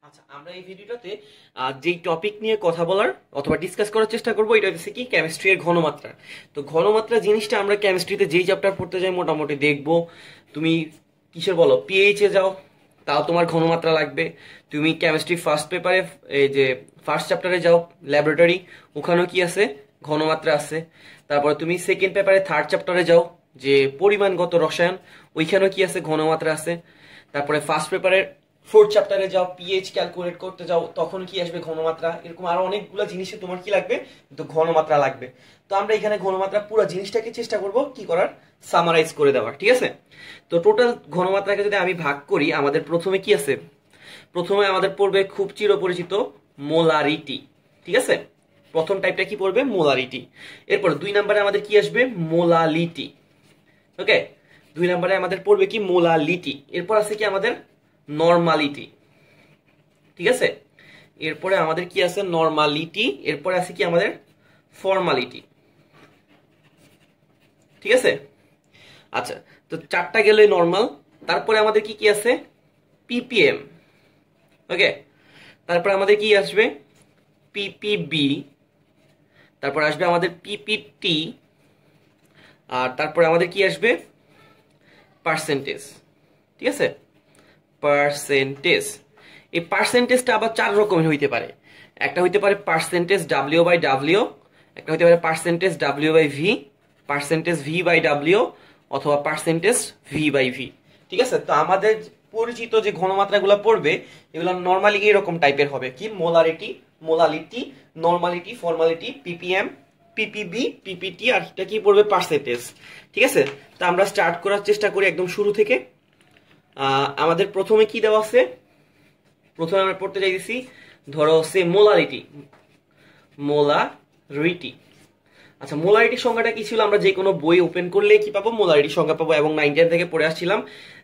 আচ্ছা, আমরা এই ভিডিওটাতে যে টপিক নিয়ে কথা বলার অথবা ডিসকাস করার চেষ্টা করব এটা হচ্ছে কি কেমিস্ট্রি এর ঘনমাত্রা। তো ঘনমাত্রা জিনিসটা আমরা কেমিস্ট্রিতে যেই চ্যাপ্টার পড়তে যাই মোটামুটি দেখবো। তুমি কিসের বলো পিএইচ এ যাও, তাও তোমার ঘনমাত্রা লাগবে। তুমি কেমিস্ট্রি ফার্স্ট পেপারে এই যে ফার্স্ট চ্যাপ্টারে যাও ল্যাবরেটরি, ওখানেও কি আছে ঘনমাত্রা আছে। তারপরে তুমি সেকেন্ড পেপারে থার্ড চ্যাপ্টারে যাও যে পরিমাণগত রসায়ন, ওইখানেও কি আছে ঘনমাত্রা আছে। তারপরে ফার্স্ট পেপারের ফোর্থ চ্যাপ্টারে যাও পিএইচ ক্যালকুলেট করতে যাও, তখন কি আসবে ঘনমাত্রা। এরকম আরো অনেকগুলো জিনিসে তোমার কি লাগবে, তো ঘনমাত্রা লাগবে। তো আমরা এখানে ঘনমাত্রা পুরো জিনিসটাকে চেষ্টা করব কি করার, সামারাইজ করে দেওয়ার, ঠিক আছে। তো টোটাল ঘনমাত্রাকে যদি আমি ভাগ করি, আমাদের প্রথমে কি আছে, প্রথমে আমাদের পড়বে খুব চিরপরিচিত মোলারিটি, ঠিক আছে। প্রথম টাইপটা কি পড়বে, মোলারিটি। এরপর 2 নম্বরে আমাদের কি আসবে, মোলালিটি। ওকে, 2 নম্বরে আমাদের পড়বে কি মোলালিটি। এরপর আছে কি আমাদের নরমালিটি, ঠিক আছে। এরপরে আমাদের কি আছে নরমালিটি, এরপরে আছে কি আমাদের ফর্মালিটি, ঠিক আছে। আচ্ছা, তো 4টা গেলে নরমাল। তারপরে আমাদের কি কি আছে, পিপিএম। ওকে, তারপরে আমাদের কি আসবে পিপিবি, তারপর আসবে আমাদের পিপিটি, আর তারপরে আমাদের কি আসবে পার্সেন্টেজ, ঠিক আছে। পার্সেন্টেজ, এই পার্সেন্টেজটা আবার 4 রকমের হইতে পারে। একটা হইতে পারে পার্সেন্টেজ ডাব্লিউ বাই ডাব্লিউ, একটা হইতে পারে percentage W by V, percentage V by W, অথবা পার্সেন্টেজ ভি বাই ভি, ঠিক আছে। তো আমাদের পরিচিত যে ঘনমাত্রাগুলো পড়বে এগুলো নরমালি এরকম টাইপের হবে, কি molarity, molality, normality, formality, ppm, ppb, ppt, আর এটা কি পড়বে পার্সেন্টেজ, ঠিক আছে। তো আমরা স্টার্ট করার চেষ্টা করি একদম শুরু থেকে। আমাদের প্রথমে কি দেওয়া আছে, প্রথমে আমরা পড়তে চাইছি ধরো সে মোলারিটি, মোলারিটি। আচ্ছা, মোলারিটির সংজ্ঞাটা কি ছিল, আমরা যে কোনো বই ওপেন করলে কি পাবো, মোলারিটির সংজ্ঞা পাবো। এবং 9 10 থেকে পড়ে আসছিলাম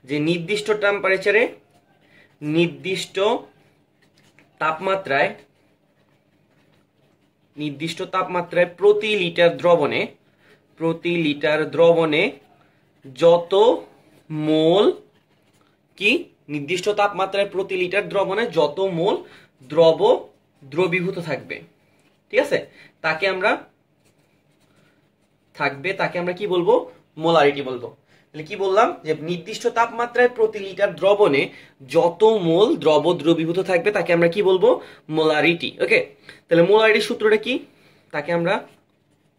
যে নির্দিষ্ট টেম্পারেচারে, নির্দিষ্ট তাপমাত্রায়, নির্দিষ্ট তাপমাত্রায় প্রতি লিটার দ্রবণে, প্রতি লিটার দ্রবণে যত মোল কি, নির্দিষ্ট তাপমাত্রায় প্রতি লিটার দ্রবণে যত মোল দ্রবীভূত থাকবে, ঠিক আছে, তাকে আমরা কি বলবো, মোলারিটি বলবো। তাহলে কি বললাম, যে নির্দিষ্ট তাপমাত্রায় প্রতি লিটার দ্রবণে যত মোল দ্রবীভূত থাকবে তাকে আমরা কি বলবো, মোলারিটি। ওকে, তাহলে মোলারিটির সূত্রটা কি,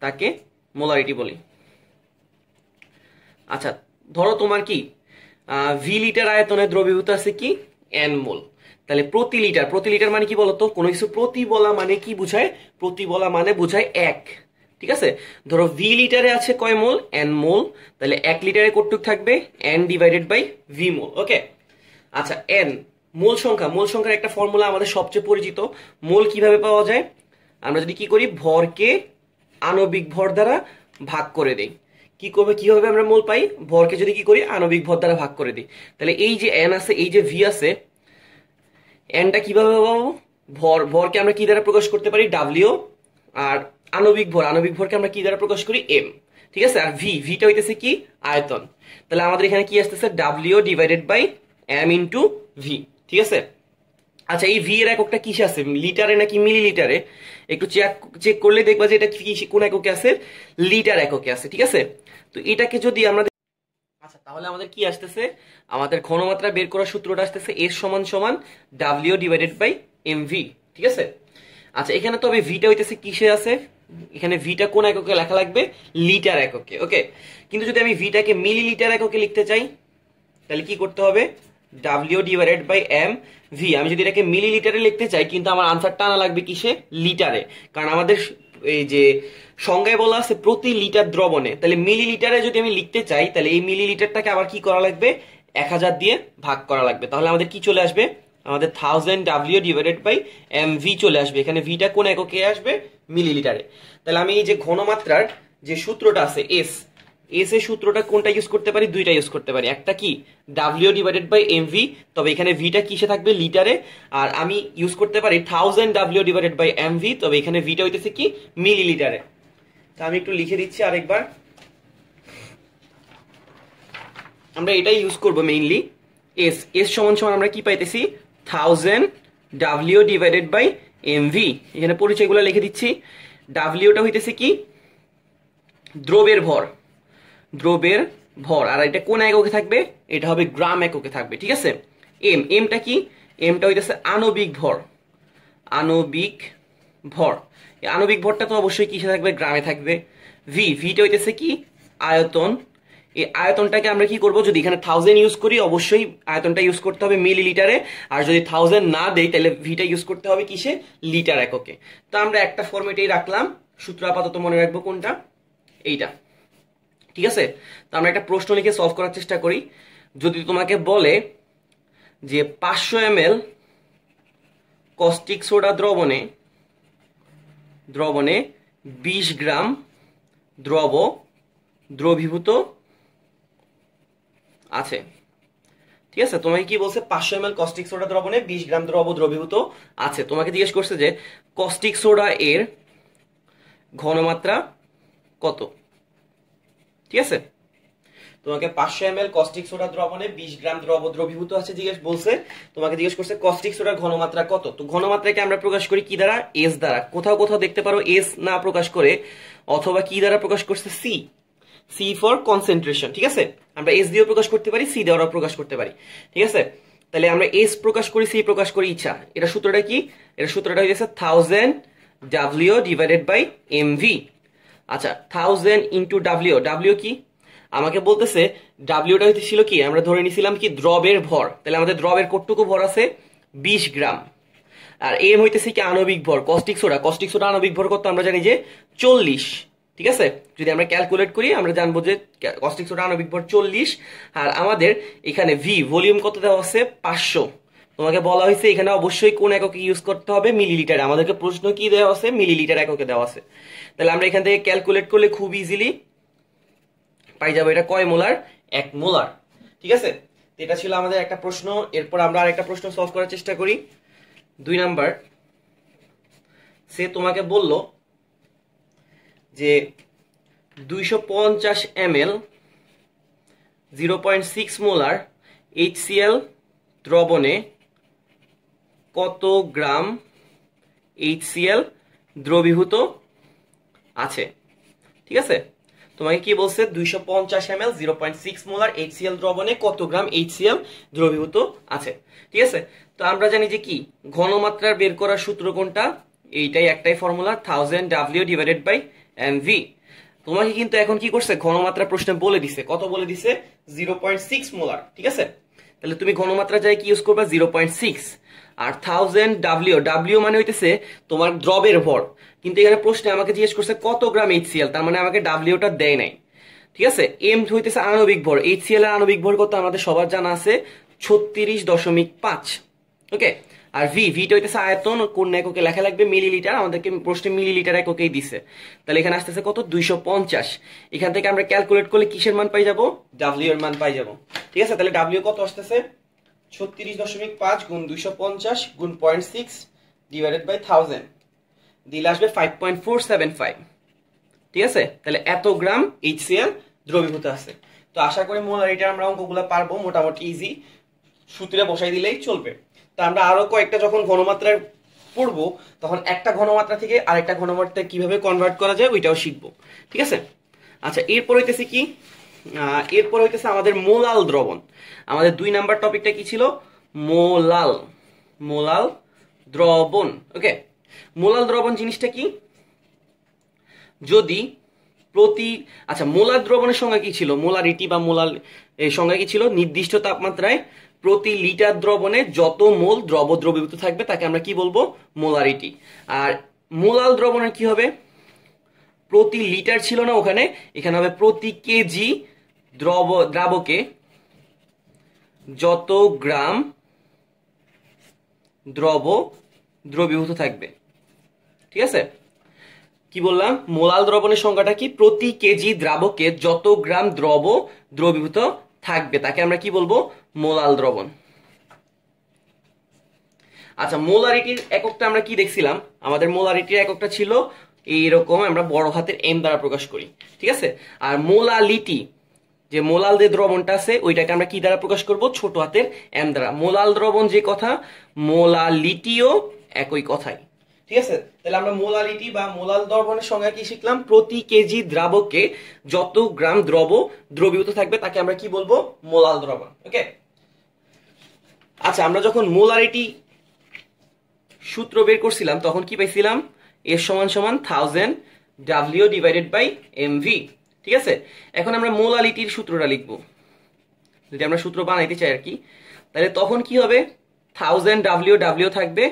তাকে মোলারিটি বলি। আচ্ছা, ধরো তোমার কি ভি লিটার আয়তনে দ্রবীভূত আছে কি এন মোল। তাহলে প্রতি লিটার, প্রতি লিটার মানে কি বলতো, কোনো কিছু প্রতি বলা মানে কি বুঝায়, প্রতি বলা মানে বুঝায় 1, ঠিক আছে। ধরো ভি লিটারে আছে কয় মোল, এন মোল, তাহলে 1 লিটারে কতটুক থাকবে, এন ডিভাইডেড বাই ভি মোল। ওকে, আচ্ছা, এন মোল সংখ্যা, মোল সংখ্যার একটা ফর্মুলা আমাদের সবচেয়ে পরিচিত। মোল কিভাবে পাওয়া যায়, আমরা যদি কি করি, ভরকে আণবিক ভর দ্বারা ভাগ করে দেই। কিভাবে আমরা মোল পাই, ভরকে যদি কি করি আণবিক ভর দ্বারা ভাগ করে দিই। তাহলে এই যে এন আছে, এই যে ভি আছে, এনটা কিভাবে পাবো, ভরকে আমরা কি দ্বারা প্রকাশ করতে পারি, ডাব্লিউ, আর আণবিক ভরকে আমরা কি দ্বারা প্রকাশ করি, এম, ঠিক আছে। আর ভিটা হইতেছে কি আয়তন। তাহলে আমাদের এখানে কি আসতেছে, W divided by M into V, ঠিক আছে। আচ্ছা, এই ভি এর এককটা কিসে আছে, লিটারে নাকি মিলি লিটারে, একটু চেক করলে দেখবা যে এটা কোন এককে আছে, লিটার এককে আছে, ঠিক আছে। তো এটাকে যদি আমরা, আচ্ছা, তাহলে আমাদের কি আসতেছে, আমাদের ঘনমাত্রা বের করার সূত্রটা আসতেছে এস সমান সমান W divided by M V, ঠিক আছে। আচ্ছা, এখানে তবে ভিটা হইতেছে কিসে আছে, এখানে ভিটা কোন এককে লেখা লাগবে, লিটার এককে। ওকে, কিন্তু যদি আমি ভিটাকে মিলি লিটার এককে লিখতে চাই তাহলে কি করতে হবে, W divided by M V. আমি যদি এটাকে মিলি লিটারে লিখতে চাই, কিন্তু আমার আনসারটা আনা লাগবে কিসে, লিটারে, কারণ আমাদের এই যে সংজ্ঞায় বলা আছে প্রতি লিটার দ্রবণে। তাহলে মিলি লিটারে যদি আমি লিখতে চাই, তাহলে এই মিলি লিটারটাকে আবার কি করা লাগবে, 1000 দিয়ে ভাগ করা লাগবে। তাহলে আমাদের কি চলে আসবে, আমাদের 1000 W divided by M V চলে আসবে। এখানে ভিটা কোন এককে আসবে, মিলি লিটারে। তাহলে আমি এই যে ঘনমাত্রার যে সূত্রটা আছে এস এর সূত্রটা কোনটা ইউজ করতে পারি, দুইটা ইউজ করতে পারি। একটা কি W divided by M V, তবে এখানে ভিটা কিসে থাকবে, লিটারে। আর আমি ইউজ করতে পারি 1000 W divided by M V, তবে এখানে ভিটা হইতেছে কি মিলি লিটারে। তা আমি একটু লিখে দিচ্ছি আরেকবার। আমরা এটাই ইউজ করব মেইনলি। এস এস সমান সমান আমরা কি পাইতেছি 1000 ডাব্লিউ ডিভাইডেড বাই এমভি। এখানে পরিচয়গুলো লিখে দিচ্ছি। ডাব্লিউটা হইতেছে কি দ্রবের ভর, দ্রবের ভর। আর এটা কোন এককে থাকবে, এটা হবে গ্রাম এককে থাকবে, ঠিক আছে। এম এমটা কি, এমটা হইতেছে আণবিক ভর, আণবিক ভর। এই আণবিক ভরটা তো অবশ্যই কিসে থাকবে, গ্রামে থাকবে। ভি ভিটা হইতেছে কি আয়তন। এই আয়তনটাকে আমরা কি করব, যদি এখানে 1000 ইউজ করি অবশ্যই আয়তনটা ইউজ করতে হবে মিলিলিটারে, আর যদি 1000 না দেই তাহলে ভিটা ইউজ করতে হবে কিসে, লিটার এককে। তো আমরা একটা ফরম্যাটেই রাখলাম, সূত্র আপাতত মনে রাখবো কোনটা, এইটা, ঠিক আছে। তো আমরা একটা প্রশ্ন লিখে সলভ করার চেষ্টা করি। যদি তোমাকে বলে যে 500 ml কস্টিক সোডা দ্রবণে 20 গ্রাম দ্রবীভূত আছে, ঠিক আছে। তোমাকে কি বলছে, 500 ml কস্টিক সোডা দ্রবণে 20 গ্রাম দ্রবীভূত আছে। তোমাকে জিজ্ঞেস করছে যে কস্টিক সোডা এর ঘনমাত্রা কত, ঠিক আছে। তোমাকে 500 ml কস্টিক সোডা দ্রবণে 20 গ্রাম দ্রবীভূত আছে বলছে। তোমাকে জিজ্ঞেস করছে কস্টিক সোডার ঘনমাত্রা কত। তো ঘনমাত্রাকে আমরা প্রকাশ করি কি দ্বারা, এস দ্বারা। কোথাও কোথাও দেখতে পারো এস না প্রকাশ করে অথবা কি দ্বারা প্রকাশ করছে, সি, সি ফর কনসেন্ট্রেশন, ঠিক আছে। আমরা এস দিয়েও প্রকাশ করতে পারি, সি দ্বারাও প্রকাশ করতে পারি, ঠিক আছে। তাহলে আমরা এস প্রকাশ করি, সি প্রকাশ করি ইচ্ছা। এটা সূত্রটা কি, এটা সূত্রটা হইছে 1000 ডাব্লিউ ডিভাইডেড বাই এমভি। আচ্ছা 1000 ইন্টু ডাব্লিউ, ডাব্লিউ কি আমাকে বলতেছে, ডাব্লিউটা হইতে ছিল কি, আমরা ধরে নিছিলাম কি দ্রবের ভর। তাহলে আমাদের দ্রবের কতটুকু ভর আছে, 20 গ্রাম। আর এম হইতেছে কি আণবিক ভর, কস্টিক সোডা, কস্টিক সোডা আণবিক ভর কত আমরা জানি যে 40, ঠিক আছে। যদি আমরা ক্যালকুলেট করি আমরা জানবো যে কস্টিক সোডা আণবিক ভর 40। আর আমাদের এখানে ভি ভলিউম কত দেওয়া আছে 500। তোমাকে বলা হয়েছে এখানে অবশ্যই কোন এককে ইউজ করতে হবে, মিলিলিটার। আমাদেরকে প্রশ্ন কি দেওয়া আছে, মিলিলিটার এককে দেওয়া আছে। তাহলে আমরা এখান থেকে ক্যালকুলেট করলে খুব ইজিলি পাই যাবো এটা কয় মোলার, 1 মোলার, ঠিক আছে। এটা ছিল আমাদের একটা প্রশ্ন। এরপর আমরা আরেকটা প্রশ্ন সলভ করার চেষ্টা করি। 2 নাম্বার, সে তোমাকে বলল যে 250 ml 0.6 মোলার HCl দ্রবণে কত গ্রাম HCl দ্রবীভূত আছে, ঠিক আছে। তোমাকে কি বলছে, 250 ml 0.6 মোলার HCl দ্রবণে কত গ্রাম HCl দ্রবীভূত আছে, ঠিক আছে। তো আমরা জানি যে কি ঘনমাত্রার বের করার সূত্র কোনটা, এইটাই একটাই formula 1000 W divided by M V. তোমাকে কিন্তু এখন কি করছে, ঘনমাত্রা প্রশ্নে বলে দিছে, কত বলে দিছে 0.6 মোলার, ঠিক আছে। তাহলে তুমি ঘনমাত্রা যাই কি ইউজ করবা 0.6। আর 1000 ডাব্লিউ, ডাব্লিউ মানে হইতেছে তোমার দ্রবের ভর। কিন্তু এখানে প্রশ্নে আমাকে জিজ্ঞেস করছে কত গ্রাম HCl, তার মানে আমাকে ডাব্লিউটা দেয় নাই, ঠিক আছে। এম হইতেছে আণবিক ভর, HCl এর আণবিক ভর কত আমাদের সবার জানা আছে 36.5, ওকে। আর ভি ভিটা হইতেছে আয়তন, কোন এককে লেখা লাগবে মিলিলিটার, আমাদেরকে প্রশ্নে মিলিলিটার এককেই দিছে। তাহলে এখানে আসতেছে কত 250। এখান থেকে আমরা ক্যালকুলেট করলে কিসের মান পাই যাব, ডাব্লিউ এর মান পাই যাব, ঠিক আছে। তাহলে ডাব্লিউ কত আসতেছে 36.5 গুণ 250 গুণ 0.6 ডিভাইডেড বাই 1000 দিলে আসবে 5.475, ঠিক আছে। তাহলে এত গ্রাম HCl দ্রবীভূত আছে। তো আশা করি মোলারিটি আমরা অঙ্কগুলো পারবো মোটামুটি ইজি, সূত্রে বসাই দিলেই চলবে। তো আমরা আরো কয়েকটা যখন ঘনমাত্রার পড়বো তখন একটা ঘনমাত্রা থেকে আরেকটা ঘনমাত্রা কিভাবে কনভার্ট করা যায় ওইটাও শিখবো, ঠিক আছে। আচ্ছা এরপর হইতেছে কি, এরপর হইতেছে আমাদের মোলাল দ্রবণ। আমাদের 2 নাম্বার টপিকটা কি ছিল, মোলাল, মোলাল দ্রবণ, ওকে। মোলাল দ্রবণ জিনিসটা কি, যদি প্রতি, আচ্ছা মোলার দ্রবণের সংজ্ঞা কি ছিল, মোলারিটি বা মোলাল এর সংজ্ঞা কি ছিল, নির্দিষ্ট তাপমাত্রায় প্রতি লিটার দ্রবণে যত মোল দ্রবীভূত থাকবে তাকে আমরা কি বলবো, মোলারিটি। আর মোলাল দ্রবণের কি হবে, প্রতি লিটার ছিল না ওখানে, এখানে হবে প্রতি কেজি দ্রাবকে যত গ্রাম দ্রবীভূত থাকবে, ঠিক আছে। কি বললাম, মোলাল দ্রবণের সংখ্যাটা কি, প্রতি কেজি দ্রাবকে যত গ্রাম দ্রবীভূত থাকবে তাকে আমরা কি বলবো, মোলাল দ্রবণ। আচ্ছা মোলারিটির এককটা আমরা কি দেখছিলাম, আমাদের মোলারিটির এককটা ছিল এইরকম, আমরা বড় হাতের এম দ্বারা প্রকাশ করি, ঠিক আছে। আর মোলালিটি, যে মোলাল যে দ্রবণটা আছে ওইটাকে আমরা কি দ্বারা প্রকাশ করব, ছোট হাতের এম দ্বারা। মোলাল দ্রবণ যে কথা, মোলালিটিও একই কথাই। ঠিক আছে, তাহলে আমরা মোলালিটি বা মোলাল দ্রবণের সংজ্ঞা কি শিখলাম, প্রতি কেজি দ্রাবকে যত গ্রাম দ্রবীভূত থাকবে তাকে আমরা কি বলবো, মোলাল দ্রবণ। ওকে, আচ্ছা আমরা যখন মোলারিটি সূত্র বের করছিলাম তখন কি পাইছিলাম, এর সমান সমান 1000 ডাব্লিউ ডিভাইডেড বাই এমভি। ঠিক আছে, এখন আমরা মোলালিটির সূত্রটা লিখব, যদি আমরা সূত্র বানাইতে চাই আর কি, তাহলে তখন কি হবে, 1000 ডাব্লিউ ডাব্লিউ থাকবে,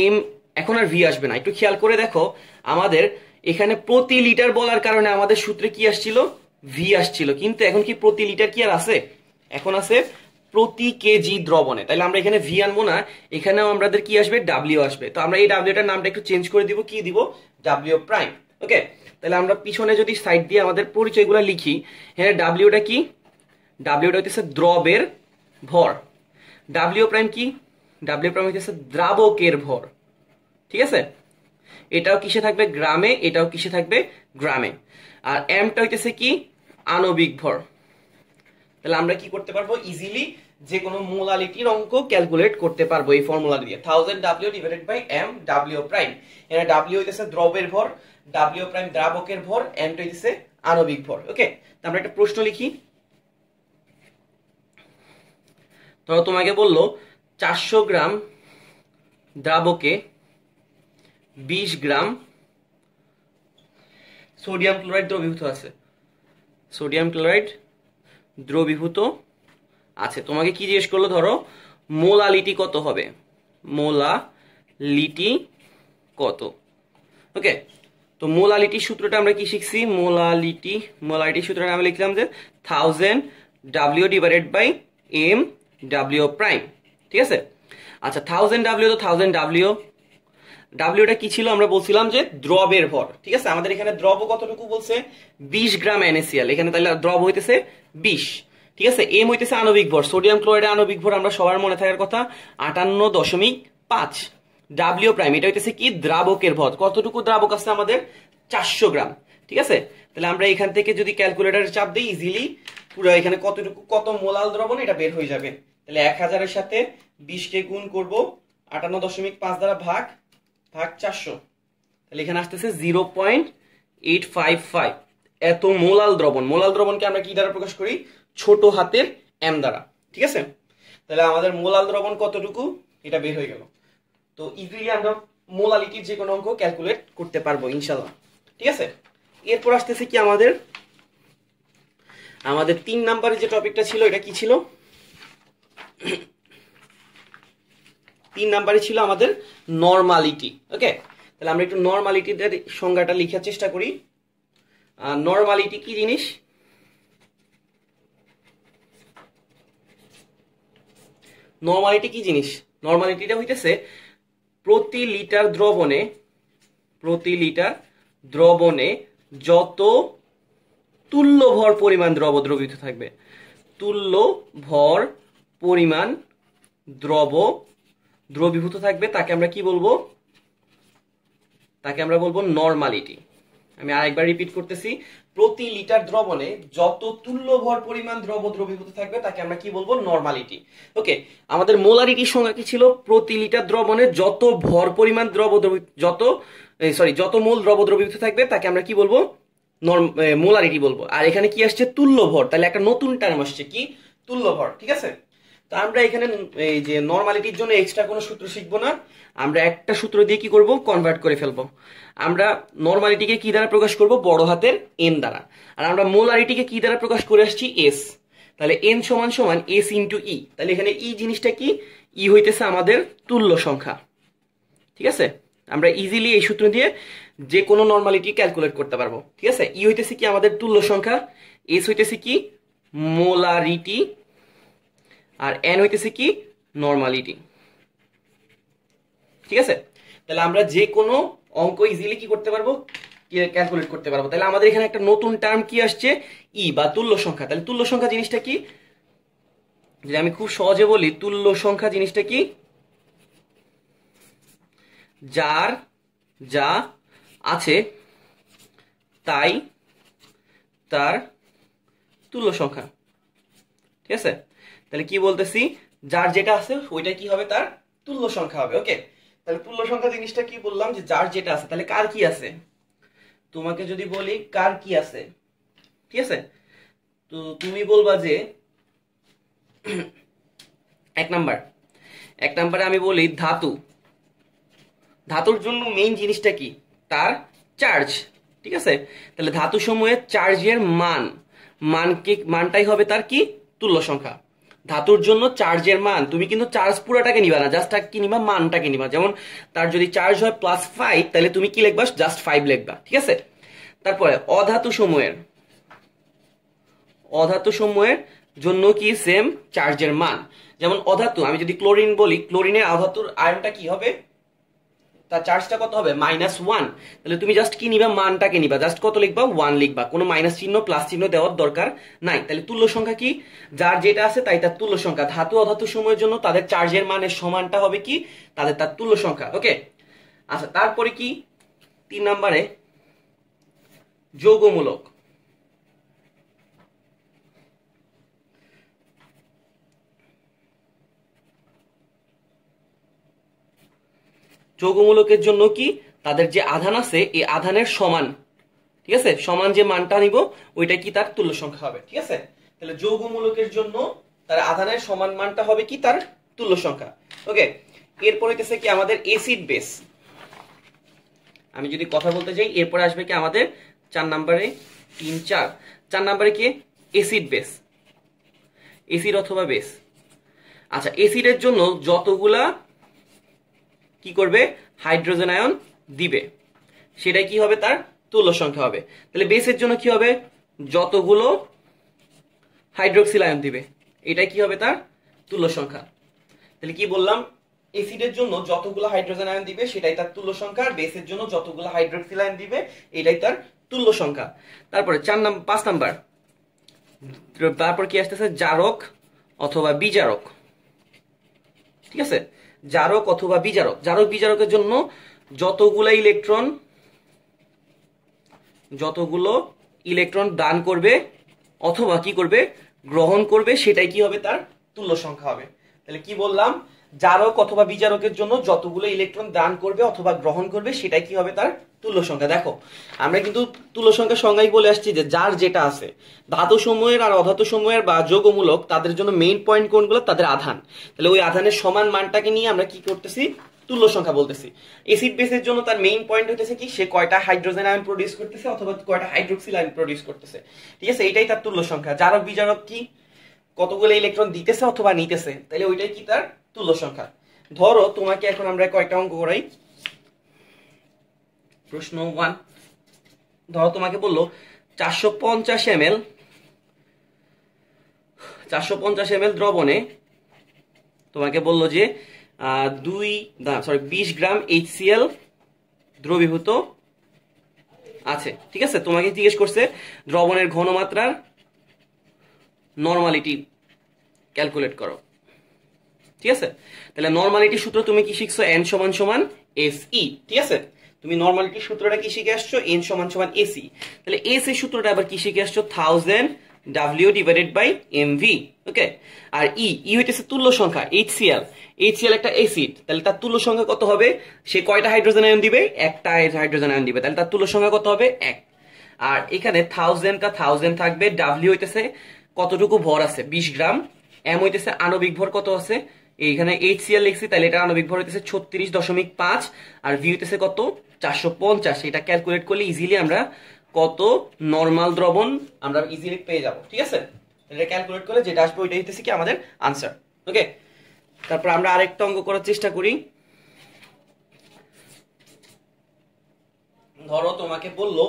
এম এখন আর ভি আসবে না। একটু খেয়াল করে দেখো, আমাদের এখানে প্রতি লিটার বলার কারণে আমাদের সূত্রে কি আসছিল, ভি আসছিল, কিন্তু এখন কি প্রতি লিটার কি আর আছে, এখন আছে প্রতি কেজি দ্রবণে। তাহলে আমরা এখানে ভি আনবো না, এখানেও আমাদের কি আসবে, ডাব্লিউ আসবে। তো আমরা এই ডাব্লিউটার নামটা একটু চেঞ্জ করে দিব, কি দিব, ডাব্লিউ প্রাইম। ওকে, তাহলে আমরা পিছনে যদি সাইড দিয়ে আমাদের পরিচয়গুলো লিখি, হ্যাঁ ডাব্লিউটা কি, ডাব্লিউটা হইতেছে দ্রবের ভর, ডাব্লিউ প্রাইম কি, ডাব্লিউ প্রাইম হইতেছে দ্রাবকের ভর। ঠিক আছে, এটাও কিসে থাকবে, গ্রামে, এটাও কিসে থাকবে, গ্রামে। আর এমটা হইতেছে কি, আণবিক ভর। তাহলে আমরা কি করতে পারবো, ইজিলি যে কোনো মোলালিটির অঙ্ক ক্যালকুলেট করতে পারবো এই ফর্মুলা দিয়ে, 1000 W divided by M W prime. এখানে ডাব্লিউ হইতেছে দ্রবের ভর, ডাব্লিউ প্রাইম দ্রাবকের ভর, এমটা হইতেছে আণবিক ভর। ওকে, তো আমরা একটা প্রশ্ন লিখি। ধরো তোমাকে বললো 400 গ্রাম দ্রাবকে 20 গ্রাম সোডিয়াম ক্লোরাইড দ্রবীভূত আছে, সোডিয়াম ক্লোরাইড দ্রবীভূত আছে। তোমাকে কি জিজ্ঞেস করলো, ধরো মোলালিটি কত হবে, মোলালিটি কত। ওকে, তো মোলালিটি সূত্রটা আমরা কি শিখছি, মোলালিটি সূত্রটা আমরা লিখলাম যে 1000 W divided by M W prime. ঠিক আছে, আচ্ছা 1000 ডাব্লিউ, তো 1000 ডাব্লিউ, ডাব্লিউটা কি ছিল, আমরা বলছিলাম যে দ্রবের ভর। ঠিক আছে, আমাদের এখানে দ্রব কতটুকু বলছে, 20 গ্রাম NaCl, এখানে তাহলে দ্রব হইতেছে 20। ঠিক আছে, এম হইতেছে আণবিক ভর, সোডিয়াম ক্লোরাইডের আণবিক ভর আমরা সবার মনে থাকার কথা 58.5। ডাব্লিউ প্রাইম এটা হইতেছে কি, দ্রাবকের ভর, কতটুকু দ্রাবক আছে আমাদের, 400 গ্রাম। ঠিক আছে, তাহলে আমরা এখান থেকে যদি ক্যালকুলেটরে চাপ দিই, ইজিলি পুরো এখানে কতটুকু, কত মোলাল দ্রবণ এটা বের হয়ে যাবে। তাহলে 1000 এর সাথে 20 কে গুণ করব, 58.5 দ্বারা ভাগ 400, তাহলে এখানে আসতেছে 0.855। এত মোলাল দ্রবণ, মোলাল দ্রবণকে আমরা কি দ্বারা প্রকাশ করি, ছোট হাতের এম দ্বারা। ঠিক আছে, তাহলে আমাদের মোলাল দ্রবণ কতটুকু এটা বের হয়ে গেল। তো ইজিলি আমরা মোলালিটির যে কোনো অঙ্ক ক্যালকুলেট করতে পারবো ইনশাল্লাহ। ঠিক আছে, এরপর আসতেছে কি, আমাদের 3 নাম্বারে যে টপিকটা ছিল এটা কি ছিল, 3 নাম্বারে ছিল আমাদের নরমালিটি। ওকে, তাহলে আমরা একটু নরমালিটির সংজ্ঞাটা লেখার চেষ্টা করি। নরমালিটি কি জিনিস, নরমালিটি কি জিনিস, নরমালিটিটা হইতেছে প্রতি লিটার দ্রবণে যত তুল্য ভর পরিমাণ দ্রবীভূত থাকবে, তুল্য ভর পরিমাণ দ্রবীভূত থাকবে তাকে আমরা কি বলবো, তাকে আমরা বলবো নরমালিটি। আমি আরেকবার রিপিট করতেছি, প্রতি লিটার দ্রবণে যত তুল্য ভর পরিমাণ দ্রবীভূত থাকবে তাকে আমরা কি বলবো, নরমালিটি। ওকে, আমাদের মোলারিটির সংজ্ঞা কি ছিল, প্রতি লিটার দ্রবণে যত ভর পরিমাণ যত মোল দ্রবীভূত থাকবে তাকে আমরা কি বলবো, মোলারিটি বলবো। আর এখানে কি আসছে, তুল্য ভর, তাহলে একটা নতুন টার্ম আসছে কি, তুল্য ভর। ঠিক আছে, তো আমরা এখানে এই যে নরমালিটির জন্য এক্সট্রা কোনো সূত্র শিখবো না, আমরা একটা সূত্র দিয়ে কি করব, কনভার্ট করে ফেলবো। আমরা নরমালিটিকে কি দ্বারা প্রকাশ করব, বড় হাতের এন দ্বারা। আর আমরা মোলারিটিকে কি দ্বারা প্রকাশ করে আসছি, এস। তাহলে এন সমান সমান এস ইন্টু ই। তাহলে এখানে ই জিনিসটা কি, ই হইতেছে আমাদের তুল্য সংখ্যা। ঠিক আছে, আমরা ইজিলি এই সূত্র দিয়ে যে কোনো নরমালিটি ক্যালকুলেট করতে পারবো। ঠিক আছে, ই হইতেছে কি আমাদের তুল্য সংখ্যা, এস হইতেছে কি মোলারিটি, আর এন হইতেছে কি নরমালিটি। ঠিক আছে, তাহলে আমরা যে কোনো অঙ্ক ইজিলি কি করতে পারবো, ক্যালকুলেট করতে পারবো। তাহলে আমাদের এখানে একটা নতুন টার্ম কি আসছে, ই বা তুল্য সংখ্যা। তাহলে তুল্য সংখ্যা জিনিসটা কি, যদি আমি খুব সহজে বলি, তুল্য সংখ্যা জিনিসটা কি, যার যা আছে তাই তার তুল্য সংখ্যা। ঠিক আছে, তাহলে কি বলতেছি, যার যেটা আছে ওইটা কি হবে, তার তুল্য সংখ্যা হবে। ওকে, তাহলে তুল্য সংখ্যা জিনিসটা কি বললাম, যে যার যেটা আছে। তাহলে কার কি আছে, তোমাকে যদি বলি কার কি আছে, ঠিক আছে, তো তুমি বলবা যে এক নাম্বারে আমি বলি ধাতু। ধাতুর জন্য মেইন জিনিসটা কি, তার চার্জ। ঠিক আছে, তাহলে ধাতু সমূহের চার্জের মানটাই হবে তার কি, তুল্য সংখ্যা। ধাতুর জন্য চার্জের মান, তুমি কিন্তু চার্জ পুরোটাকে নিবা না, জাস্ট কি নিবা, মানটাকে নিবা। যেমন তার যদি চার্জ হয় +5, তাহলে তুমি কি লিখবা, জাস্ট 5 লিখবা। ঠিক আছে, তারপরে অধাতু সমূহের জন্য কি সেম চার্জের মান। যেমন অধাতু, আমি যদি ক্লোরিন বলি, ক্লোরিনের অধাতুর আয়নটা কি হবে, তার চার্জটা কত হবে, -1। তাহলে তুমি জাস্ট কি নিবা, মানটাকে নিবা, জাস্ট কত লিখবা, 1 লিখবা, কোনো মাইনাস চিহ্ন প্লাস চিহ্ন দেওয়ার দরকার নাই। তাহলে তুল্য সংখ্যা কি, যার যেটা আছে তাই তার তুল্য সংখ্যা। ধাতু অধাতু সময়ের জন্য তাদের চার্জের মানের সমানটা হবে কি, তার তুল্য সংখ্যা। ওকে, আচ্ছা, তারপরে কি 3 নম্বরে যৌগমূলক। যৌগমূলকের জন্য কি, তাদের যে আধান আছে এই আধানের সমান, ঠিক আছে, সমান যে মানটা নিব ওইটা কি, তার তুল্য সংখ্যা হবে। ঠিক আছে, তাহলে যৌগমূলকের জন্য তার আধানের সমান মানটা হবে কি, তার তুল্য সংখ্যা। ওকে, এরপর হইতেছে কি আমাদের এসিড বেস। আমি যদি কথা বলতে যাই, এরপরে আসবে কি আমাদের 4 নম্বরে 3 4 নম্বরে কি, এসিড বেস, এসিড অথবা বেস। আচ্ছা, এসিডের জন্য যতগুলা কি করবে, হাইড্রোজেন আয়ন দিবে, সেটাই কি হবে, তার তুল্য সংখ্যা হবে। তাহলে বেসের জন্য কি হবে, যতগুলো হাইড্রোক্সিল আয়ন দিবে, এটাই কি হবে, তার তুল্য সংখ্যা। তাহলে কি বললাম, এসিডের জন্য যতগুলো হাইড্রোজেন আয়ন দিবে সেটাই তার তুল্য সংখ্যা, আর বেসের জন্য যতগুলো হাইড্রোক্সিল আয়ন দিবে এটাই তার তুল্য সংখ্যা। তারপরে 5 নাম্বার, তারপর কি আসতেছে, জারক অথবা বিজারক। ঠিক আছে, জারক অথবা বিজারক। জারক বিজারকের জন্য যতগুলো ইলেকট্রন দান করবে অথবা কি করবে, গ্রহণ করবে, সেটাই কি হবে, তার তুল্য সংখ্যা হবে। তাহলে কি বললাম, জারক অথবা বিজারকের জন্য যতগুলো ইলেকট্রন দান করবে অথবা গ্রহণ করবে সেটাই কি হবে, তার তুল্য সংখ্যা। দেখো, আমরা কিন্তু তুল্য সংখ্যার সংজ্ঞায় বলে আসছি যে যার যেটা আছে। ধাতু সমূহের আর অধাতু সমূহের বা যৌগমূলক, তাদের জন্য মেইন পয়েন্ট কোনগুলো, তাদের আধান। তাহলে ওই আধানের সমান মানটাকে নিয়ে আমরা কি করতেছি, তুল্য সংখ্যা বলতেছি। এসিড বেসের জন্য তার মেইন পয়েন্ট হইতেছে কি, সে কয়টা হাইড্রোজেন আয়ন প্রডিউস করতেছে অথবা কয়টা হাইড্রোক্সিল আয়ন প্রডিউস করতেছে। ঠিক আছে, এটাই তার তুল্য সংখ্যা। জারক বিজারক কি, কতগুলো ইলেকট্রন দিতেছে অথবা নিতেছে, তাহলে ওইটাই কি, তার তুল্য সংখ্যা। ধরো তোমাকে এখন আমরা কয়েকটা অঙ্ক করাই। প্রশ্ন 1, ধরো তোমাকে বললো 450 ml দ্রবণে তোমাকে বললো যে 20 গ্রাম HCl দ্রবীভূত আছে। ঠিক আছে, তোমাকে জিজ্ঞেস করছে দ্রবণের ঘনমাত্রার নরমালিটি ক্যালকুলেট করো। ঠিক আছে, তাহলে নরমালিটি সূত্র তুমি কি শিখছো, n = SE। ঠিক আছে, তুমি নরমালিটি সূত্রটা কি শিখে আসছো, n = SE। তাহলে S এর সূত্রটা আবার কি শিখে আসছো, 1000 W/mv। ওকে, আর E হইতেছে তুল্য সংখ্যা, HCl একটা অ্যাসিড, তাহলে তার তুল্য সংখ্যা কত হবে, সে কয়টা হাইড্রোজেন আয়ন দিবে, একটা হাইড্রোজেন আয়ন দিবে, তাহলে তার তুল্য সংখ্যা কত হবে, 1। আর এখানে 1000 থাকবে, W হইতেছে কতটুকু ভর আছে, 20 গ্রাম, M হইতেছে আণবিক ভর কত আছে, এইখানে HCl লিখছি, তাহলে এটা আণবিক ভর হইতেছে 36.5, আর V হইতেছে কত, 450। এটা ক্যালকুলেট করলে ইজিলি আমরা কত নরমাল দ্রবণ আমরা ইজিলি পেয়ে যাব। ঠিক আছে, এটা ক্যালকুলেট করলে যেটা আসবে ওইটাই হইতেছে কি আমাদের আনসার। ওকে, তারপর আমরা আরেকটা অঙ্ক করার চেষ্টা করি। ধরো তোমাকে বললো